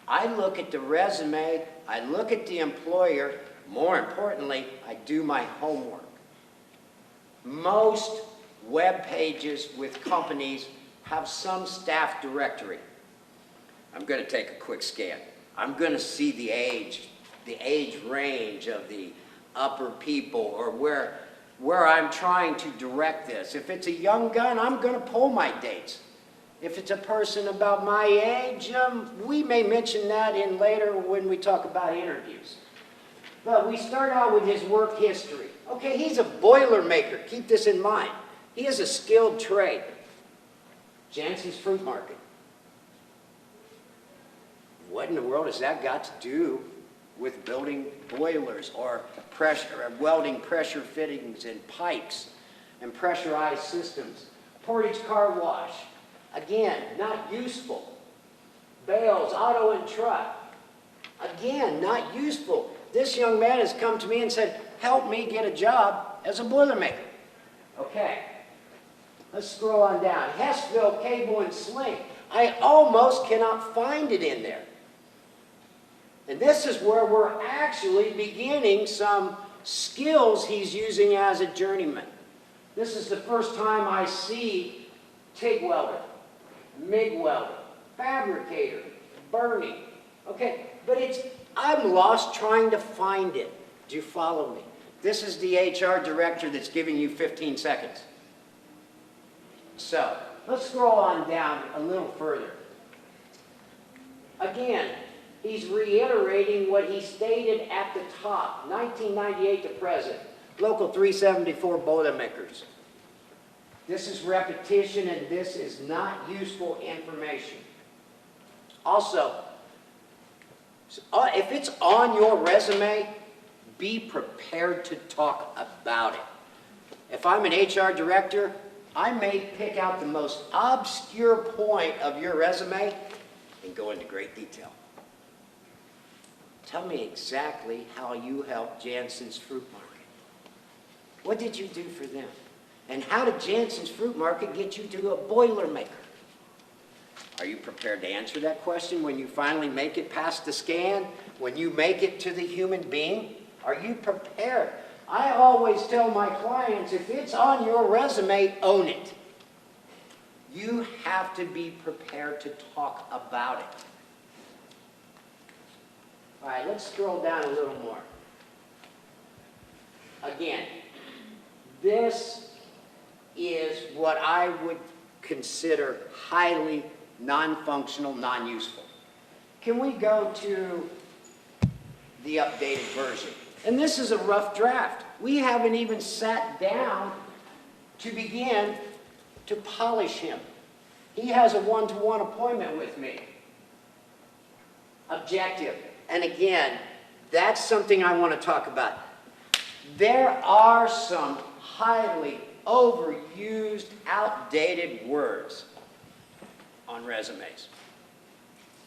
I look at the resume, I look at the employer, More importantly, I do my homework. Most web pages with companies have some staff directory. I'm going to take a quick scan. I'm going to see the age range of the upper people, or where I'm trying to direct this. If it's a young gun, I'm going to pull my dates. If it's a person about my age, we may mention that in later when we talk about interviews. But we start out with his work history. Okay, he's a Boilermaker. Keep this in mind. He is a skilled trade. Jansen's Fruit Market. What in the world has that got to do with building boilers or welding pressure fittings and pipes and pressurized systems? Portage Car Wash. Again, not useful. Bales, Auto and Truck. Again, not useful. This young man has come to me and said, help me get a job as a Boilermaker. Okay, let's scroll on down. Hessville Cable and Sling. I almost cannot find it in there. And this is where we're actually beginning some skills he's using as a journeyman. This is the first time I see TIG welder, MIG welder, fabricator, burning. Okay, but I'm lost trying to find it. Do you follow me? This is the HR director that's giving you 15 seconds. So, let's scroll on down a little further. Again, he's reiterating what he stated at the top, 1998 to present. Local 374 Boilermakers. This is repetition, and this is not useful information. Also, if it's on your resume, be prepared to talk about it. If I'm an HR director, I may pick out the most obscure point of your resume and go into great detail. Tell me exactly how you helped Jansen's Fruit Market. What did you do for them? And how did Jansen's Fruit Market get you to a Boilermaker? Are you prepared to answer that question when you finally make it past the scan? When you make it to the human being? Are you prepared? I always tell my clients, if it's on your resume, own it. You have to be prepared to talk about it. All right, let's scroll down a little more. Again, this is what I would consider highly non-functional, non-useful. Can we go to the updated version? And this is a rough draft. We haven't even sat down to begin to polish him. He has a one-to-one appointment with me. Objective. And again, that's something I want to talk about. There are some highly overused, outdated words on resumes.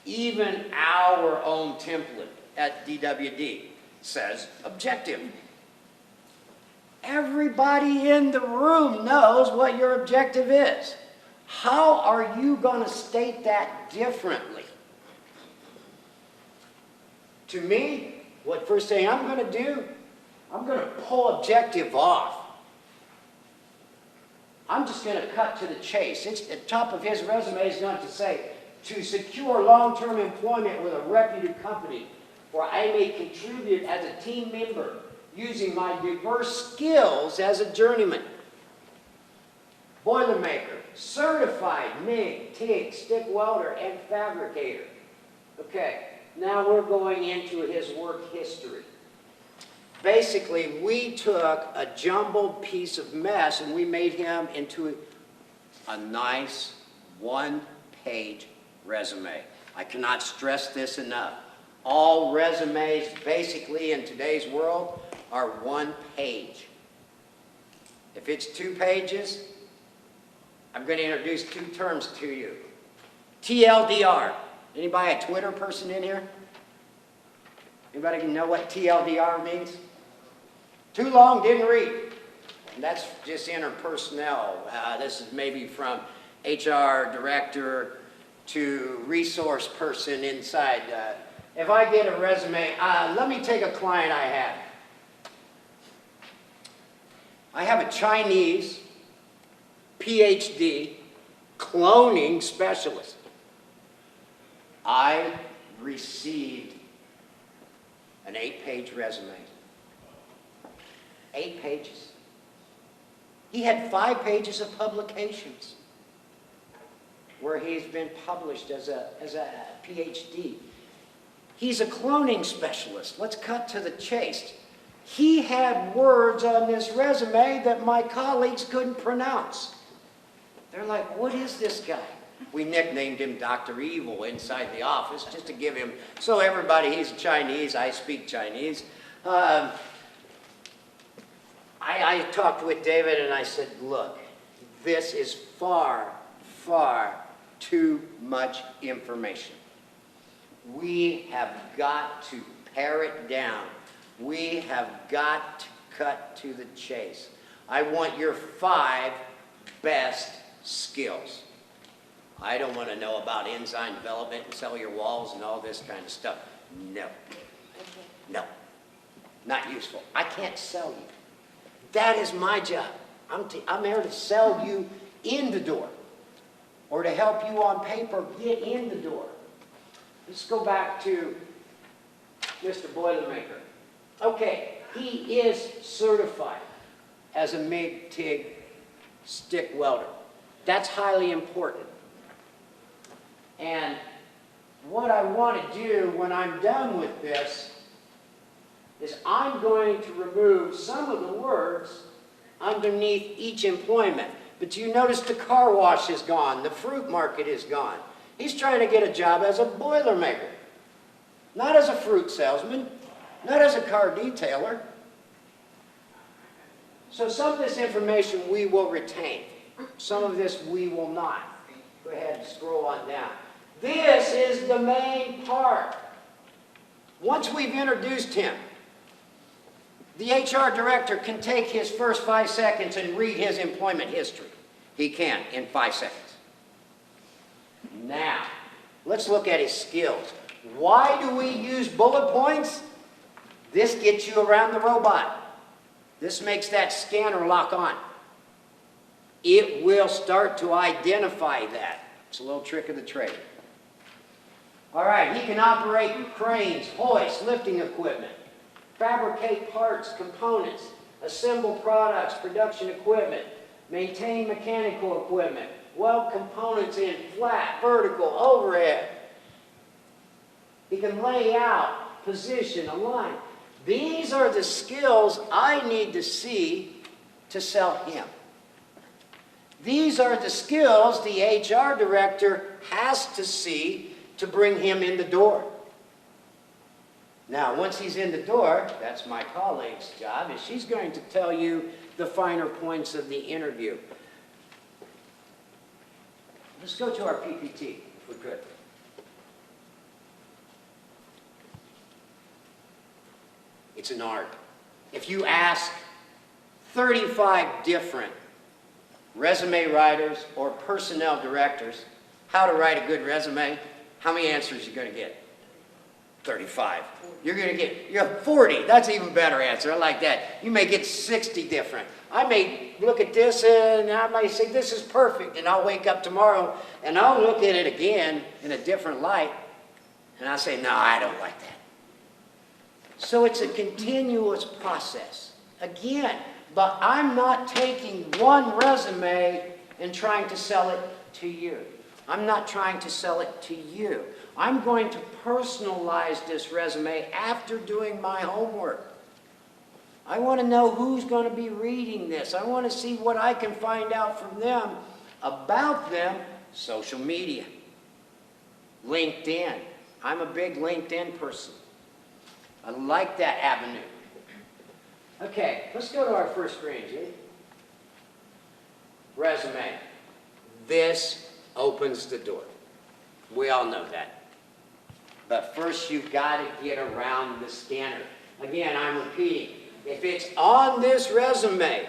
Even our own template at DWD says objective. Everybody in the room knows what your objective is. How are you going to state that differently? To me, what first thing I'm going to do, I'm going to pull objective off. I'm just going to cut to the chase. It's at the top of his resume is going to say, to secure long-term employment with a reputed company where I may contribute as a team member using my diverse skills as a journeyman. Boilermaker, certified MIG, TIG, stick welder, and fabricator. Okay, now we're going into his work history. Basically, we took a jumbled piece of mess and we made him into a nice one-page resume. I cannot stress this enough. All resumes, basically, in today's world, are one page. If it's 2 pages, I'm going to introduce 2 terms to you. TLDR. Anybody a Twitter person in here? Anybody know what TLDR means? Too long, didn't read. And that's just interpersonnel. This is maybe from HR director to resource person inside. If I get a resume, let me take a client I have. I have a Chinese PhD cloning specialist. I received an 8-page resume. 8 pages. He had 5 pages of publications where he's been published as a PhD. He's a cloning specialist. Let's cut to the chase. He had words on this resume that my colleagues couldn't pronounce. They're like, what is this guy? We nicknamed him Dr. Evil inside the office just to give him, so everybody, he's Chinese, I speak Chinese. I talked with David and I said, look, this is far, far too much information. We have got to pare it down. We have got to cut to the chase. I want your 5 best skills. I don't want to know about enzyme development and cellular walls and all this kind of stuff. No. No. Not useful. I can't sell you. That is my job. I'm here to sell you in the door or to help you on paper get in the door. Let's go back to Mr. Boilermaker. Okay, he is certified as a MIG-TIG stick welder. That's highly important. And what I want to do when I'm done with this is I'm going to remove some of the words underneath each employment. But you notice the car wash is gone, the fruit market is gone. He's trying to get a job as a Boilermaker, not as a fruit salesman, not as a car detailer. So some of this information we will retain. Some of this we will not. Go ahead and scroll on down. This is the main part. Once we've introduced him, the HR director can take his first 5 seconds and read his employment history. He can in 5 seconds. Now, let's look at his skills. Why do we use bullet points? This gets you around the robot. This makes that scanner lock on. It will start to identify that. It's a little trick of the trade. All right, he can operate cranes, hoists, lifting equipment, fabricate parts, components, assemble products, production equipment, maintain mechanical equipment, weld components in flat, vertical, overhead. He can lay out, position, align. These are the skills I need to see to sell him. These are the skills the HR director has to see to bring him in the door. Now, once he's in the door, that's my colleague's job, is she's going to tell you the finer points of the interview. Let's go to our PPT, if we could. It's an art. If you ask 35 different resume writers or personnel directors how to write a good resume, how many answers are you going to get? 35. You're going to get 40. That's an even better answer. I like that. You may get 60 different. I may look at this and I may say, this is perfect. And I'll wake up tomorrow and I'll look at it again in a different light. And I'll say, no, I don't like that. So it's a continuous process. Again, but I'm not taking one resume and trying to sell it to you. I'm not trying to sell it to you. I'm going to personalize this resume after doing my homework. I want to know who's going to be reading this. I want to see what I can find out from them about them. Social media, LinkedIn. I'm a big LinkedIn person. I like that avenue. Okay, let's go to our first screen, Judy. Resume. This opens the door. We all know that. But first you've got to get around the scanner. Again, I'm repeating. If it's on this resume,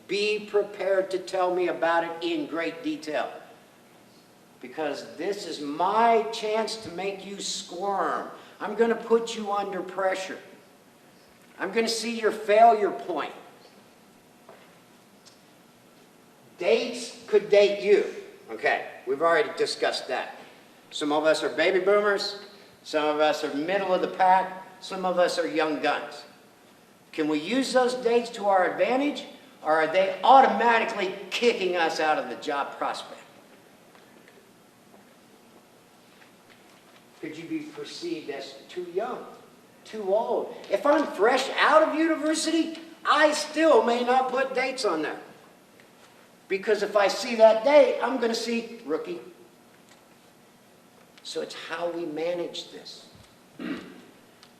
be prepared to tell me about it in great detail. Because this is my chance to make you squirm. I'm going to put you under pressure. I'm going to see your failure point. Dates could date you. Okay, we've already discussed that. Some of us are baby boomers, some of us are middle of the pack, some of us are young guns. Can we use those dates to our advantage, or are they automatically kicking us out of the job prospect? Could you be perceived as too young, too old? If I'm fresh out of university, I still may not put dates on there. Because if I see that date, I'm going to see rookie. So it's how we manage this.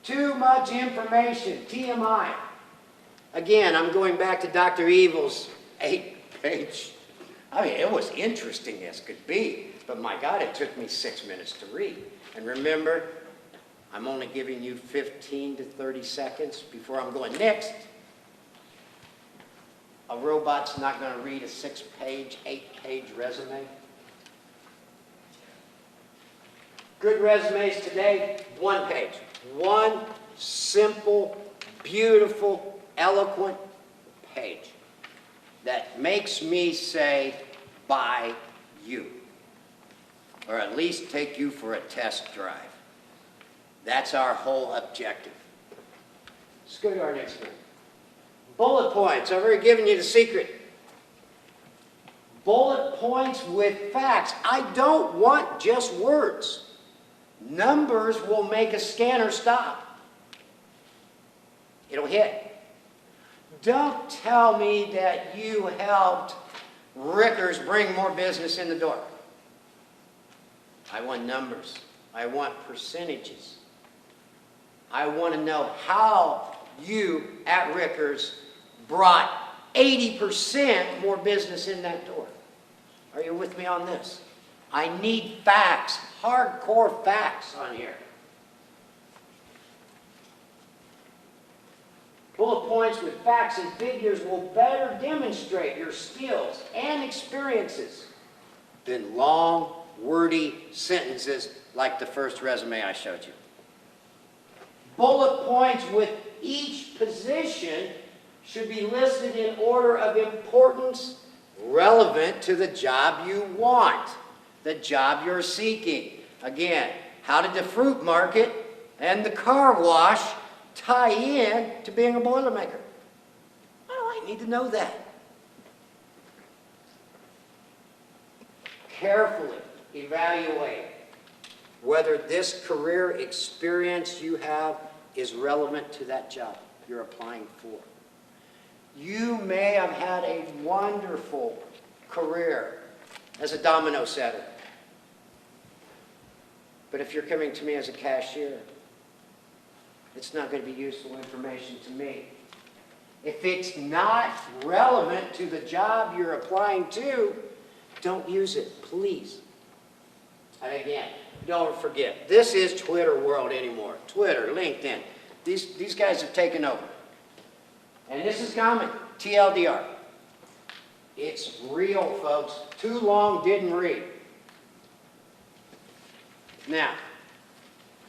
Too much information, TMI. Again, I'm going back to Dr. Evil's 8-page. I mean, it was interesting as could be, but my God, it took me 6 minutes to read. And remember, I'm only giving you 15 to 30 seconds before I'm going next. A robot's not going to read a 6-page, 8-page resume. Good resumes today, 1 page. One simple, beautiful, eloquent page that makes me say, by you. Or at least take you for a test drive. That's our whole objective. Let's go to our next one. Bullet points. I've already given you the secret. Bullet points with facts. I don't want just words. Numbers will make a scanner stop. It'll hit. Don't tell me that you helped Rickers bring more business in the door. I want numbers. I want percentages. I want to know how you at Rickers brought 80% more business in that door. Are you with me on this? I need facts, hardcore facts on here. Bullet points with facts and figures will better demonstrate your skills and experiences than long, wordy sentences like the first resume I showed you. Bullet points with each position should be listed in order of importance relevant to the job you want, the job you're seeking. Again, how did the fruit market and the car wash tie in to being a Boilermaker? Oh, I need to know that. Carefully evaluate whether this career experience you have is relevant to that job you're applying for. You may have had a wonderful career as a domino setter. But if you're coming to me as a cashier, it's not going to be useful information to me. If it's not relevant to the job you're applying to, don't use it, please. And again, don't forget, this is Twitter world anymore. Twitter, LinkedIn, these guys have taken over. And this is common, TLDR. It's real, folks. Too long, didn't read. Now,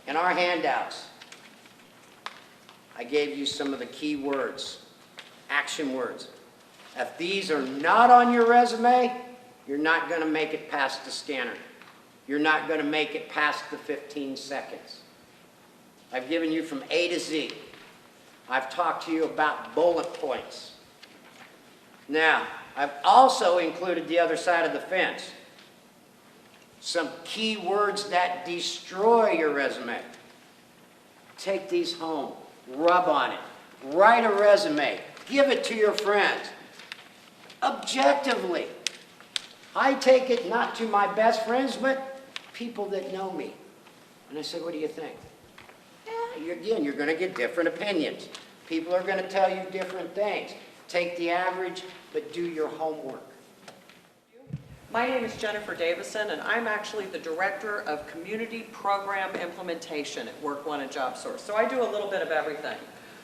in our handouts, I gave you some of the key words, action words. If these are not on your resume, you're not going to make it past the scanner. You're not going to make it past the 15 seconds. I've given you from A to Z. I've talked to you about bullet points. Now, I've also included the other side of the fence. Some key words that destroy your resume. Take these home, rub on it, write a resume, give it to your friends. Objectively. I take it not to my best friends, but people that know me. And I say, what do you think? Again, you're going to get different opinions. People are going to tell you different things. Take the average, but do your homework. My name is Jennifer Davison, and I'm actually the Director of Community Program Implementation at Work One and JobSource. So I do a little bit of everything.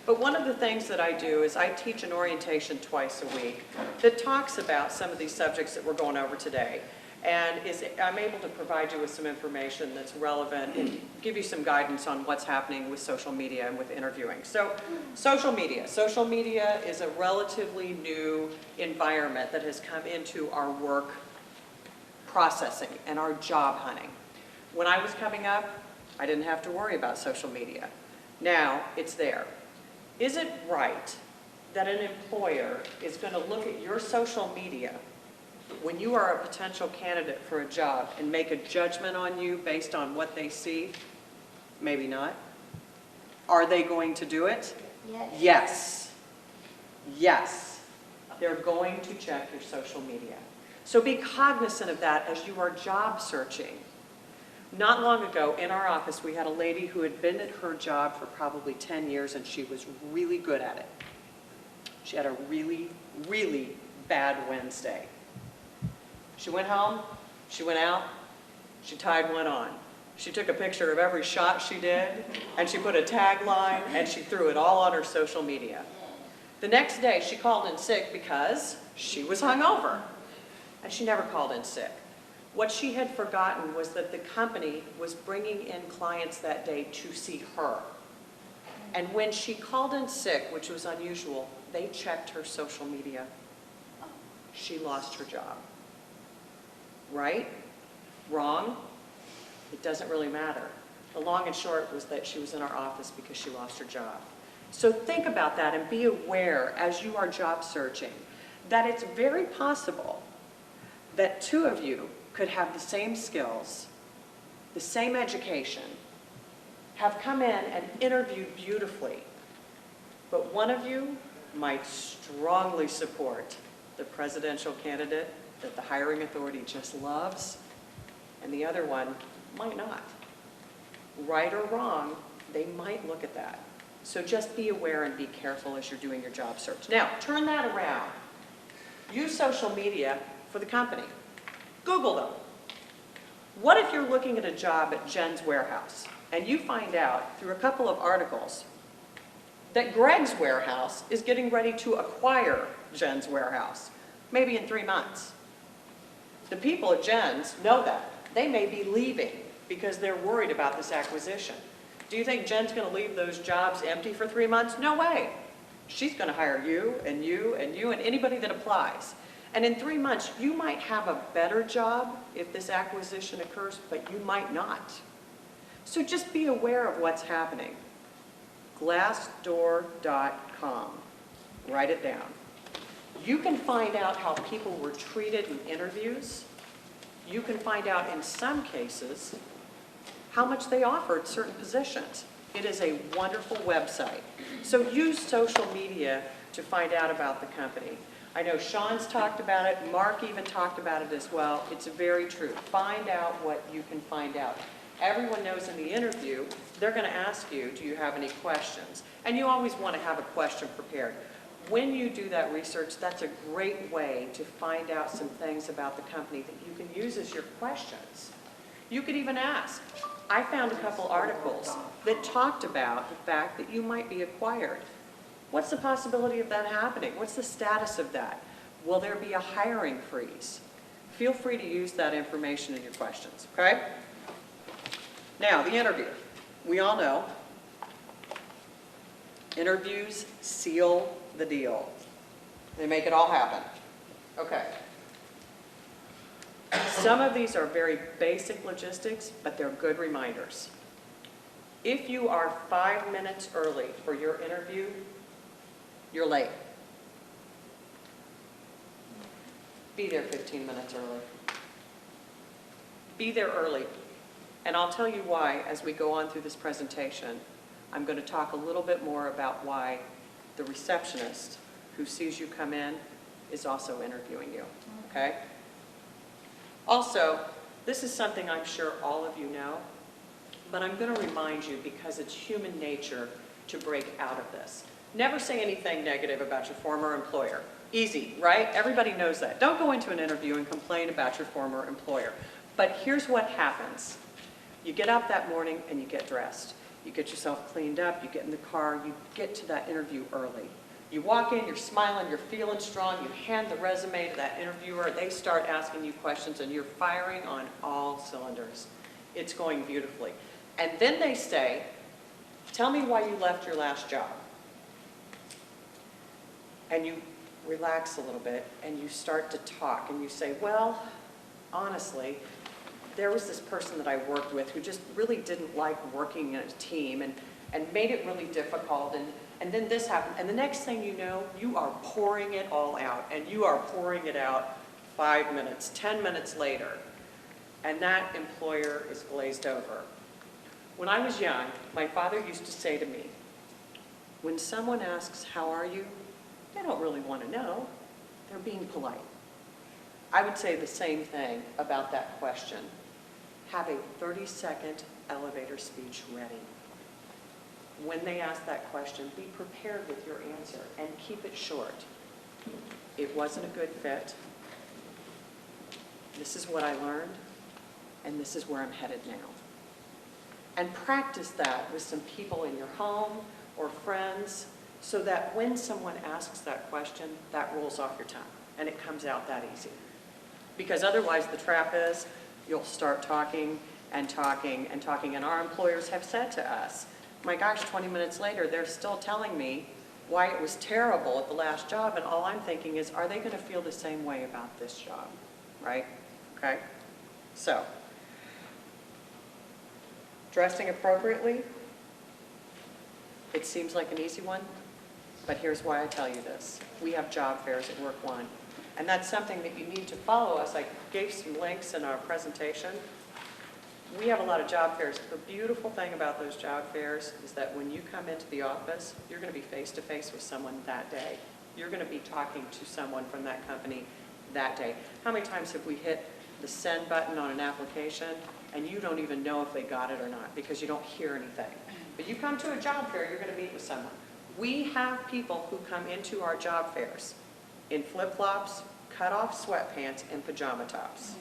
But one of the things that I do is I teach an orientation twice a week that talks about some of these subjects that we're going over today. And I'm able to provide you with some information that's relevant and give you some guidance on what's happening with social media and with interviewing. So social media. Social media is a relatively new environment that has come into our work processing and our job hunting. When I was coming up, I didn't have to worry about social media. Now it's there. Is it right that an employer is going to look at your social media when you are a potential candidate for a job and make a judgment on you based on what they see? Maybe not. Are they going to do it? Yes. Yes. Yes. They're going to check your social media. So be cognizant of that as you are job searching. Not long ago, in our office, we had a lady who had been at her job for probably 10 years, and she was really good at it. She had a really, really bad Wednesday. She went home, she went out, she tied one on. She took a picture of every shot she did, and she put a tagline, and she threw it all on her social media. The next day, she called in sick because she was hungover, and she never called in sick. What she had forgotten was that the company was bringing in clients that day to see her. And when she called in sick, which was unusual, they checked her social media. She lost her job. Right? Wrong? It doesn't really matter. The long and short was that she was in our office because she lost her job. So think about that and be aware as you are job searching that it's very possible that two of you could have the same skills, the same education, have come in and interviewed beautifully, but one of you might strongly support the presidential candidate that the hiring authority just loves, and the other one might not. Right or wrong, they might look at that. So just be aware and be careful as you're doing your job search. Now, turn that around. Use social media for the company. Google them. What if you're looking at a job at Jen's Warehouse and you find out through a couple of articles that Greg's Warehouse is getting ready to acquire Jen's Warehouse, maybe in 3 months? The people at Jen's know that. They may be leaving because they're worried about this acquisition. Do you think Jen's going to leave those jobs empty for 3 months? No way. She's going to hire you and you and you and anybody that applies. And in 3 months, you might have a better job if this acquisition occurs, but you might not. So just be aware of what's happening. Glassdoor.com. Write it down. You can find out how people were treated in interviews. You can find out, in some cases, how much they offered certain positions. It is a wonderful website. So use social media to find out about the company. I know Sean's talked about it, Mark even talked about it as well. It's very true. Find out what you can find out. Everyone knows in the interview, they're going to ask you, do you have any questions? And you always want to have a question prepared. When you do that research, that's a great way to find out some things about the company that you can use as your questions. You could even ask. I found a couple articles that talked about the fact that you might be acquired. What's the possibility of that happening? What's the status of that? Will there be a hiring freeze? Feel free to use that information in your questions, okay? Now, the interview. We all know interviews seal the deal. They make it all happen. Okay. Some of these are very basic logistics, but they're good reminders. If you are 5 minutes early for your interview, you're late. Be there 15 minutes early. Be there early. And I'll tell you why as we go on through this presentation. I'm going to talk a little bit more about why the receptionist who sees you come in is also interviewing you, okay? Also, this is something I'm sure all of you know, but I'm going to remind you because it's human nature to break out of this. Never say anything negative about your former employer. Easy, right? Everybody knows that. Don't go into an interview and complain about your former employer. But here's what happens. You get up that morning and you get dressed. You get yourself cleaned up, you get in the car, you get to that interview early. You walk in, you're smiling, you're feeling strong, you hand the resume to that interviewer, they start asking you questions, and you're firing on all cylinders. It's going beautifully. And then they say, tell me why you left your last job. And you relax a little bit, and you start to talk, and you say, well, honestly, there was this person that I worked with who just really didn't like working in a team and made it really difficult, and then this happened, and the next thing you know, you are pouring it all out, and you are pouring it out 5 minutes, 10 minutes later, and that employer is glazed over. When I was young, my father used to say to me, when someone asks, how are you? They don't really want to know. They're being polite. I would say the same thing about that question. Have a 30-second elevator speech ready. When they ask that question, be prepared with your answer and keep it short. It wasn't a good fit. This is what I learned, and this is where I'm headed now. And practice that with some people in your home or friends so that when someone asks that question, that rolls off your tongue and it comes out that easy. Because otherwise the trap is you'll start talking and talking and talking, and our employers have said to us, my gosh, 20 minutes later, they're still telling me why it was terrible at the last job, and all I'm thinking is, are they going to feel the same way about this job, right? Okay? So, dressing appropriately, it seems like an easy one, but here's why I tell you this. We have job fairs at Work One, and that's something that you need to follow us. I gave some links in our presentation. We have a lot of job fairs. The beautiful thing about those job fairs is that when you come into the office, you're going to be face-to-face with someone that day. You're going to be talking to someone from that company that day. How many times have we hit the send button on an application and you don't even know if they got it or not because you don't hear anything? But you come to a job fair, you're going to meet with someone. We have people who come into our job fairs in flip-flops, cut-off sweatpants, and pajama tops.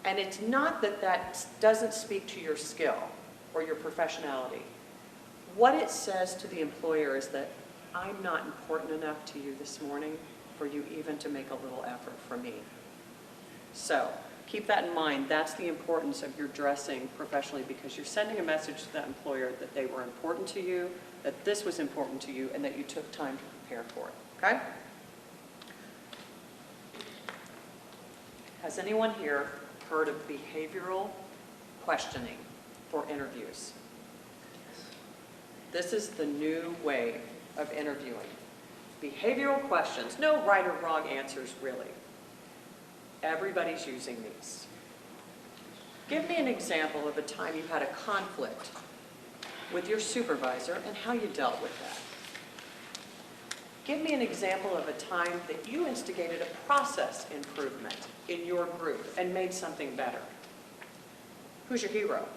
And it's not that that doesn't speak to your skill or your professionality. What it says to the employer is that I'm not important enough to you this morning for you even to make a little effort for me. So keep that in mind. That's the importance of your dressing professionally, because you're sending a message to that employer that they were important to you, that this was important to you, and that you took time to prepare for it. Okay? Has anyone here heard of behavioral questioning for interviews? This is the new way of interviewing. Behavioral questions, no right or wrong answers really. Everybody's using these. Give me an example of a time you had a conflict with your supervisor and how you dealt with that. Give me an example of a time that you instigated a process improvement in your group and made something better. Who's your hero?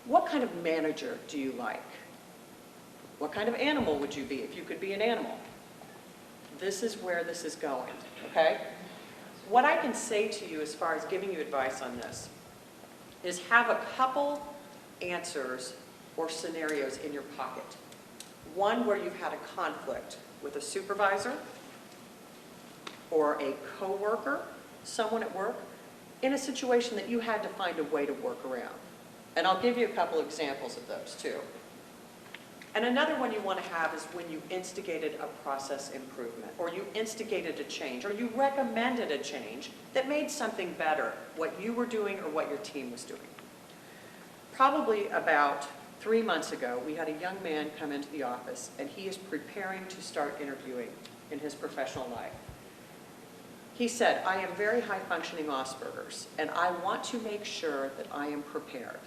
What kind of manager do you like? What kind of animal would you be if you could be an animal? This is where this is going, okay? What I can say to you as far as giving you advice on this is have a couple answers or scenarios in your pocket. One where you've had a conflict with a supervisor or a coworker, someone at work, in a situation that you had to find a way to work around. And I'll give you a couple examples of those too. And another one you want to have is when you instigated a process improvement, or you instigated a change, or you recommended a change that made something better, what you were doing or what your team was doing. Probably about 3 months ago, we had a young man come into the office, and he is preparing to start interviewing in his professional life. He said, I am very high-functioning Asperger's, and I want to make sure that I am prepared.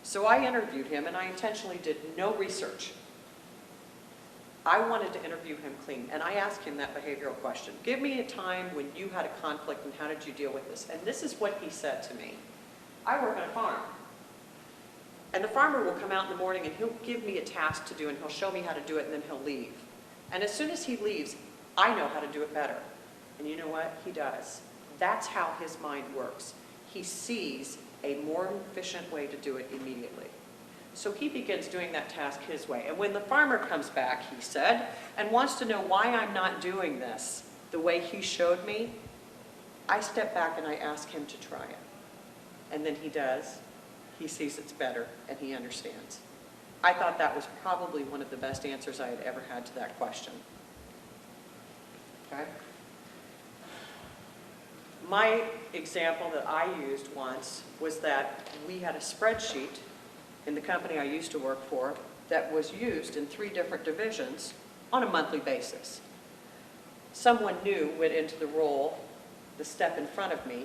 So I interviewed him, and I intentionally did no research. I wanted to interview him clean, and I asked him that behavioral question. Give me a time when you had a conflict, and how did you deal with this? And this is what he said to me. I work on a farm. And the farmer will come out in the morning and he'll give me a task to do and he'll show me how to do it and then he'll leave. And as soon as he leaves, I know how to do it better. And you know what? He does. That's how his mind works. He sees a more efficient way to do it immediately. So he begins doing that task his way. And when the farmer comes back, he said, and wants to know why I'm not doing this the way he showed me, I step back and I ask him to try it. And then he does. He sees it's better, and he understands. I thought that was probably one of the best answers I had ever had to that question. Okay? My example that I used once was that we had a spreadsheet in the company I used to work for that was used in 3 different divisions on a monthly basis. Someone new went into the role, the step in front of me,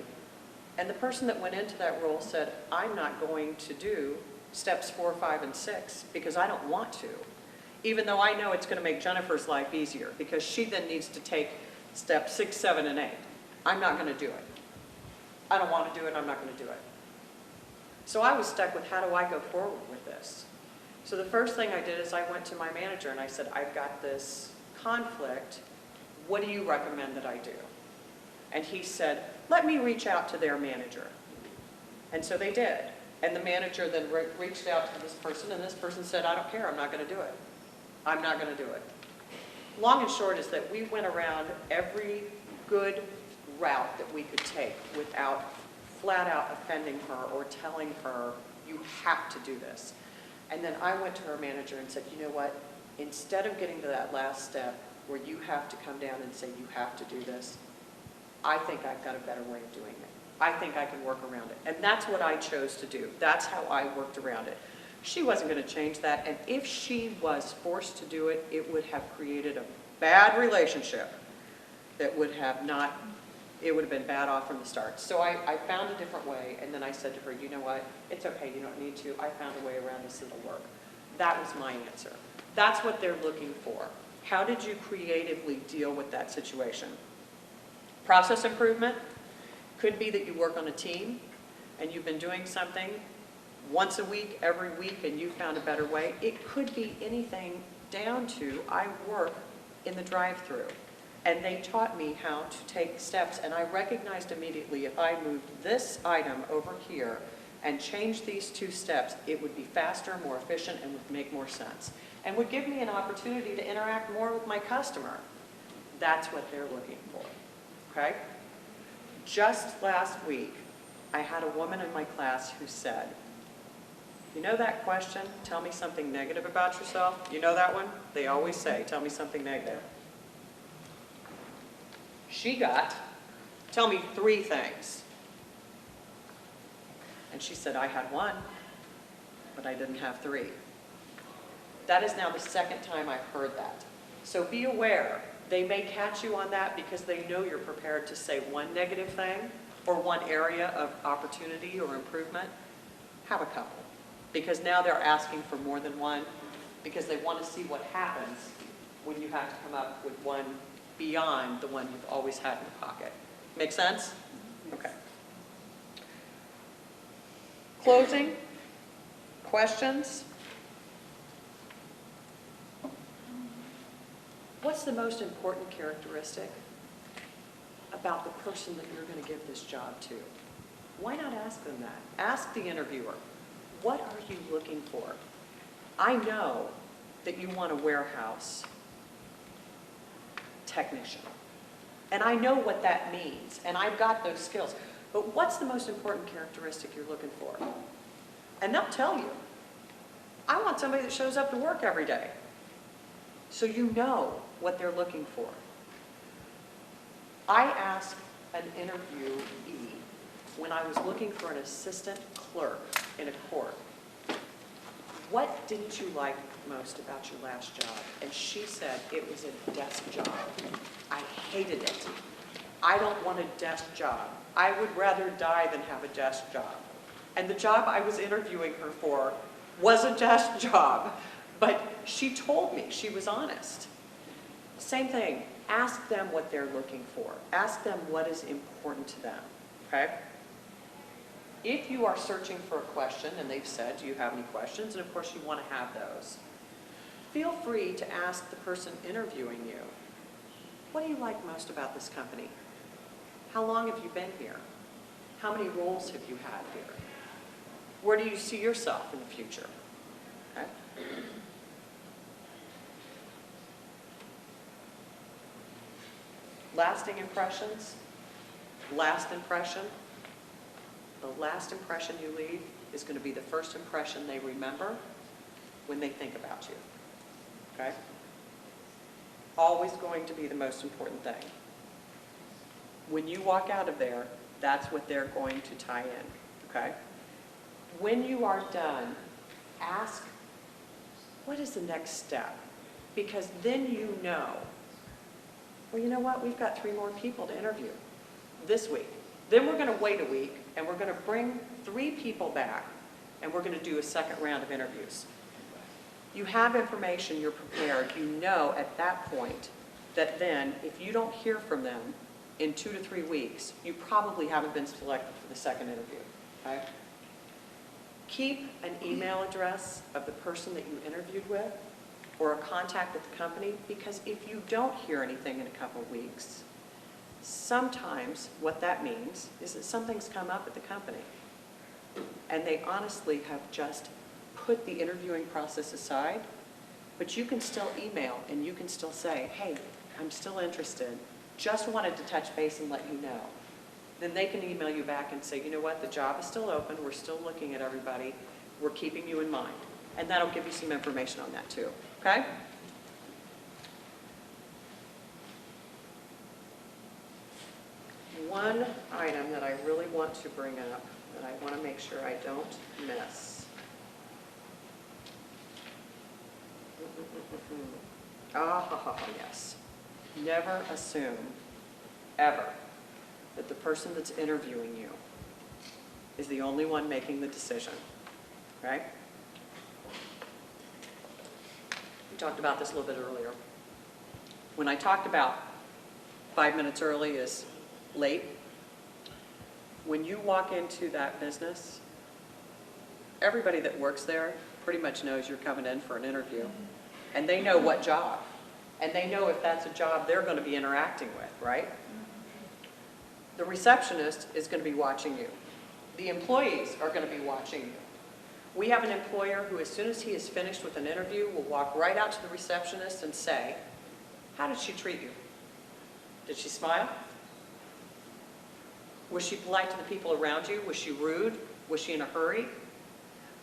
and the person that went into that role said, I'm not going to do steps 4, 5, and 6 because I don't want to, even though I know it's going to make Jennifer's life easier because she then needs to take steps 6, 7, and 8. I'm not going to do it. I don't want to do it, I'm not going to do it. So I was stuck with, how do I go forward with this? So the first thing I did is I went to my manager and I said, I've got this conflict. What do you recommend that I do? And he said, let me reach out to their manager. And so they did. And the manager then reached out to this person, and this person said, I don't care, I'm not going to do it. I'm not going to do it. Long and short is that we went around every good route that we could take without flat out offending her or telling her, you have to do this. And then I went to her manager and said, you know what, instead of getting to that last step where you have to come down and say you have to do this, I think I've got a better way of doing it. I think I can work around it. And that's what I chose to do. That's how I worked around it. She wasn't going to change that, and if she was forced to do it, it would have created a bad relationship that would have not, it would have been bad off from the start. So I found a different way, and then I said to her, you know what, it's okay, you don't need to. I found a way around this, it'll work. That was my answer. That's what they're looking for. How did you creatively deal with that situation? Process improvement could be that you work on a team, and you've been doing something once a week, every week, and you found a better way. It could be anything down to, I work in the drive-thru, and they taught me how to take steps, and I recognized immediately if I moved this item over here and changed these 2 steps, it would be faster, more efficient, and would make more sense, and would give me an opportunity to interact more with my customer. That's what they're looking for, okay? Just last week, I had a woman in my class who said, you know that question, tell me something negative about yourself? You know that one? They always say, tell me something negative. She got, tell me 3 things. And she said, I had 1, but I didn't have 3. That is now the 2nd time I've heard that. So be aware, they may catch you on that because they know you're prepared to say 1 negative thing or 1 area of opportunity or improvement. Have a couple. Because now they're asking for more than 1 because they want to see what happens when you have to come up with 1 beyond the one you've always had in your pocket. Make sense? Okay. Closing, questions? What's the most important characteristic about the person that you're going to give this job to? Why not ask them that? Ask the interviewer, what are you looking for? I know that you want a warehouse technician, and I know what that means, and I've got those skills, but what's the most important characteristic you're looking for? And they'll tell you. I want somebody that shows up to work every day. So you know what they're looking for. I asked an interviewee when I was looking for an assistant clerk in a court, what didn't you like most about your last job? And she said it was a desk job. I hated it. I don't want a desk job. I would rather die than have a desk job. And the job I was interviewing her for was a desk job. But she told me, she was honest. Same thing, ask them what they're looking for. Ask them what is important to them, okay? If you are searching for a question, and they've said, do you have any questions? And of course you want to have those. Feel free to ask the person interviewing you, what do you like most about this company? How long have you been here? How many roles have you had here? Where do you see yourself in the future? lasting impressions, last impression, the last impression you leave is going to be the first impression they remember when they think about you. Okay? Always going to be the most important thing. When you walk out of there, that's what they're going to tie in. Okay? When you are done, ask, what is the next step? Because then you know, well, you know what? We've got 3 more people to interview this week. Then we're going to wait a week, and we're going to bring 3 people back, and we're going to do a second round of interviews. You have information, you're prepared. You know at that point that then, if you don't hear from them in 2 to 3 weeks, you probably haven't been selected for the second interview. Okay? Keep an email address of the person that you interviewed with or a contact at the company, because if you don't hear anything in a couple of weeks, sometimes what that means is that something's come up at the company and they honestly have just put the interviewing process aside, but you can still email and you can still say, hey, I'm still interested, just wanted to touch base and let you know. Then they can email you back and say, you know what, the job is still open, we're still looking at everybody, we're keeping you in mind. And that'll give you some information on that too, okay? One item that I really want to bring up that I want to make sure I don't miss. Yes. Never assume, ever, that the person that's interviewing you is the only one making the decision, right? We talked about this a little bit earlier. When I talked about 5 minutes early is late, when you walk into that business, everybody that works there pretty much knows you're coming in for an interview, and they know what job, and they know if that's a job they're going to be interacting with, right? The receptionist is going to be watching you. The employees are going to be watching you. We have an employer who, as soon as he is finished with an interview, will walk right out to the receptionist and say, how did she treat you? Did she smile? Was she polite to the people around you? Was she rude? Was she in a hurry?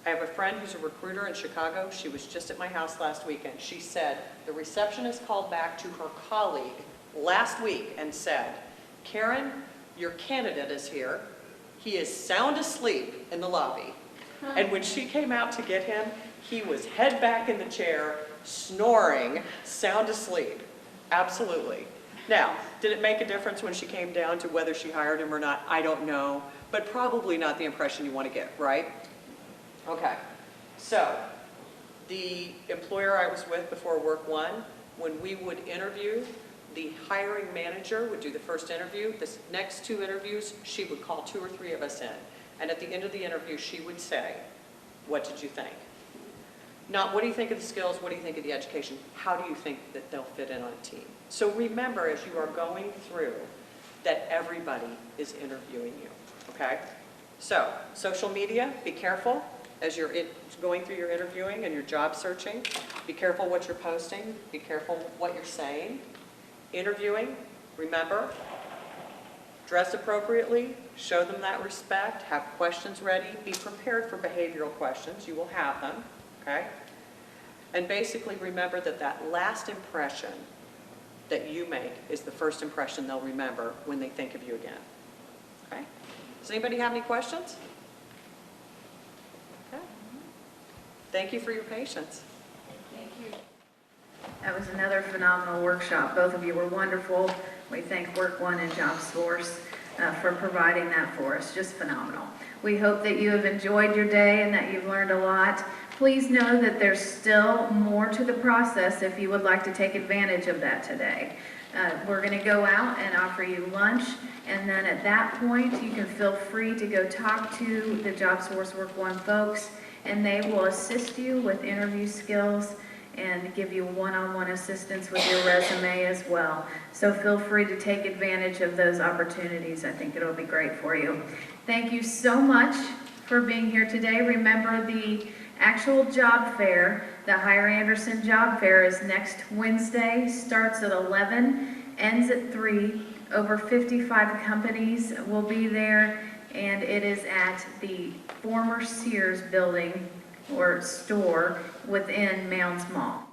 I have a friend who's a recruiter in Chicago. She was just at my house last weekend. She said the receptionist called back to her colleague last week and said, Karen, your candidate is here. He is sound asleep in the lobby. And when she came out to get him, he was head back in the chair, snoring, sound asleep. Absolutely. Now, did it make a difference when she came down to whether she hired him or not? I don't know, but probably not the impression you want to get, right? Okay. So, the employer I was with before work one, when we would interview, the hiring manager would do the first interview. The next 2 interviews, she would call 2 or 3 of us in. And at the end of the interview, she would say, what did you think? Not what do you think of the skills, what do you think of the education? How do you think that they'll fit in on a team? So remember, as you are going through, that everybody is interviewing you, okay? So, social media, be careful as you're going through your interviewing and your job searching. Be careful what you're posting. Be careful what you're saying. Interviewing, remember, dress appropriately, show them that respect, have questions ready, be prepared for behavioral questions. You will have them, okay? And basically remember that that last impression that you make is the first impression they'll remember when they think of you again, okay? Does anybody have any questions? Okay. Thank you for your patience. That was another phenomenal workshop. Both of you were wonderful. We thank Work One and JobSource for providing that for us. Just phenomenal. We hope that you have enjoyed your day and that you've learned a lot. Please know that there's still more to the process if you would like to take advantage of that today. We're going to go out and offer you lunch, and then at that point you can feel free to go talk to the JobSource Work One folks, and they will assist you with interview skills and give you one-on-one assistance with your resume as well. So feel free to take advantage of those opportunities. I think it'll be great for you. Thank you so much for being here today. Remember, the actual job fair, the Hire Anderson Job Fair, is next Wednesday, starts at 11, ends at 3. Over 55 companies will be there, and it is at the former Sears building or store within Mounds Mall.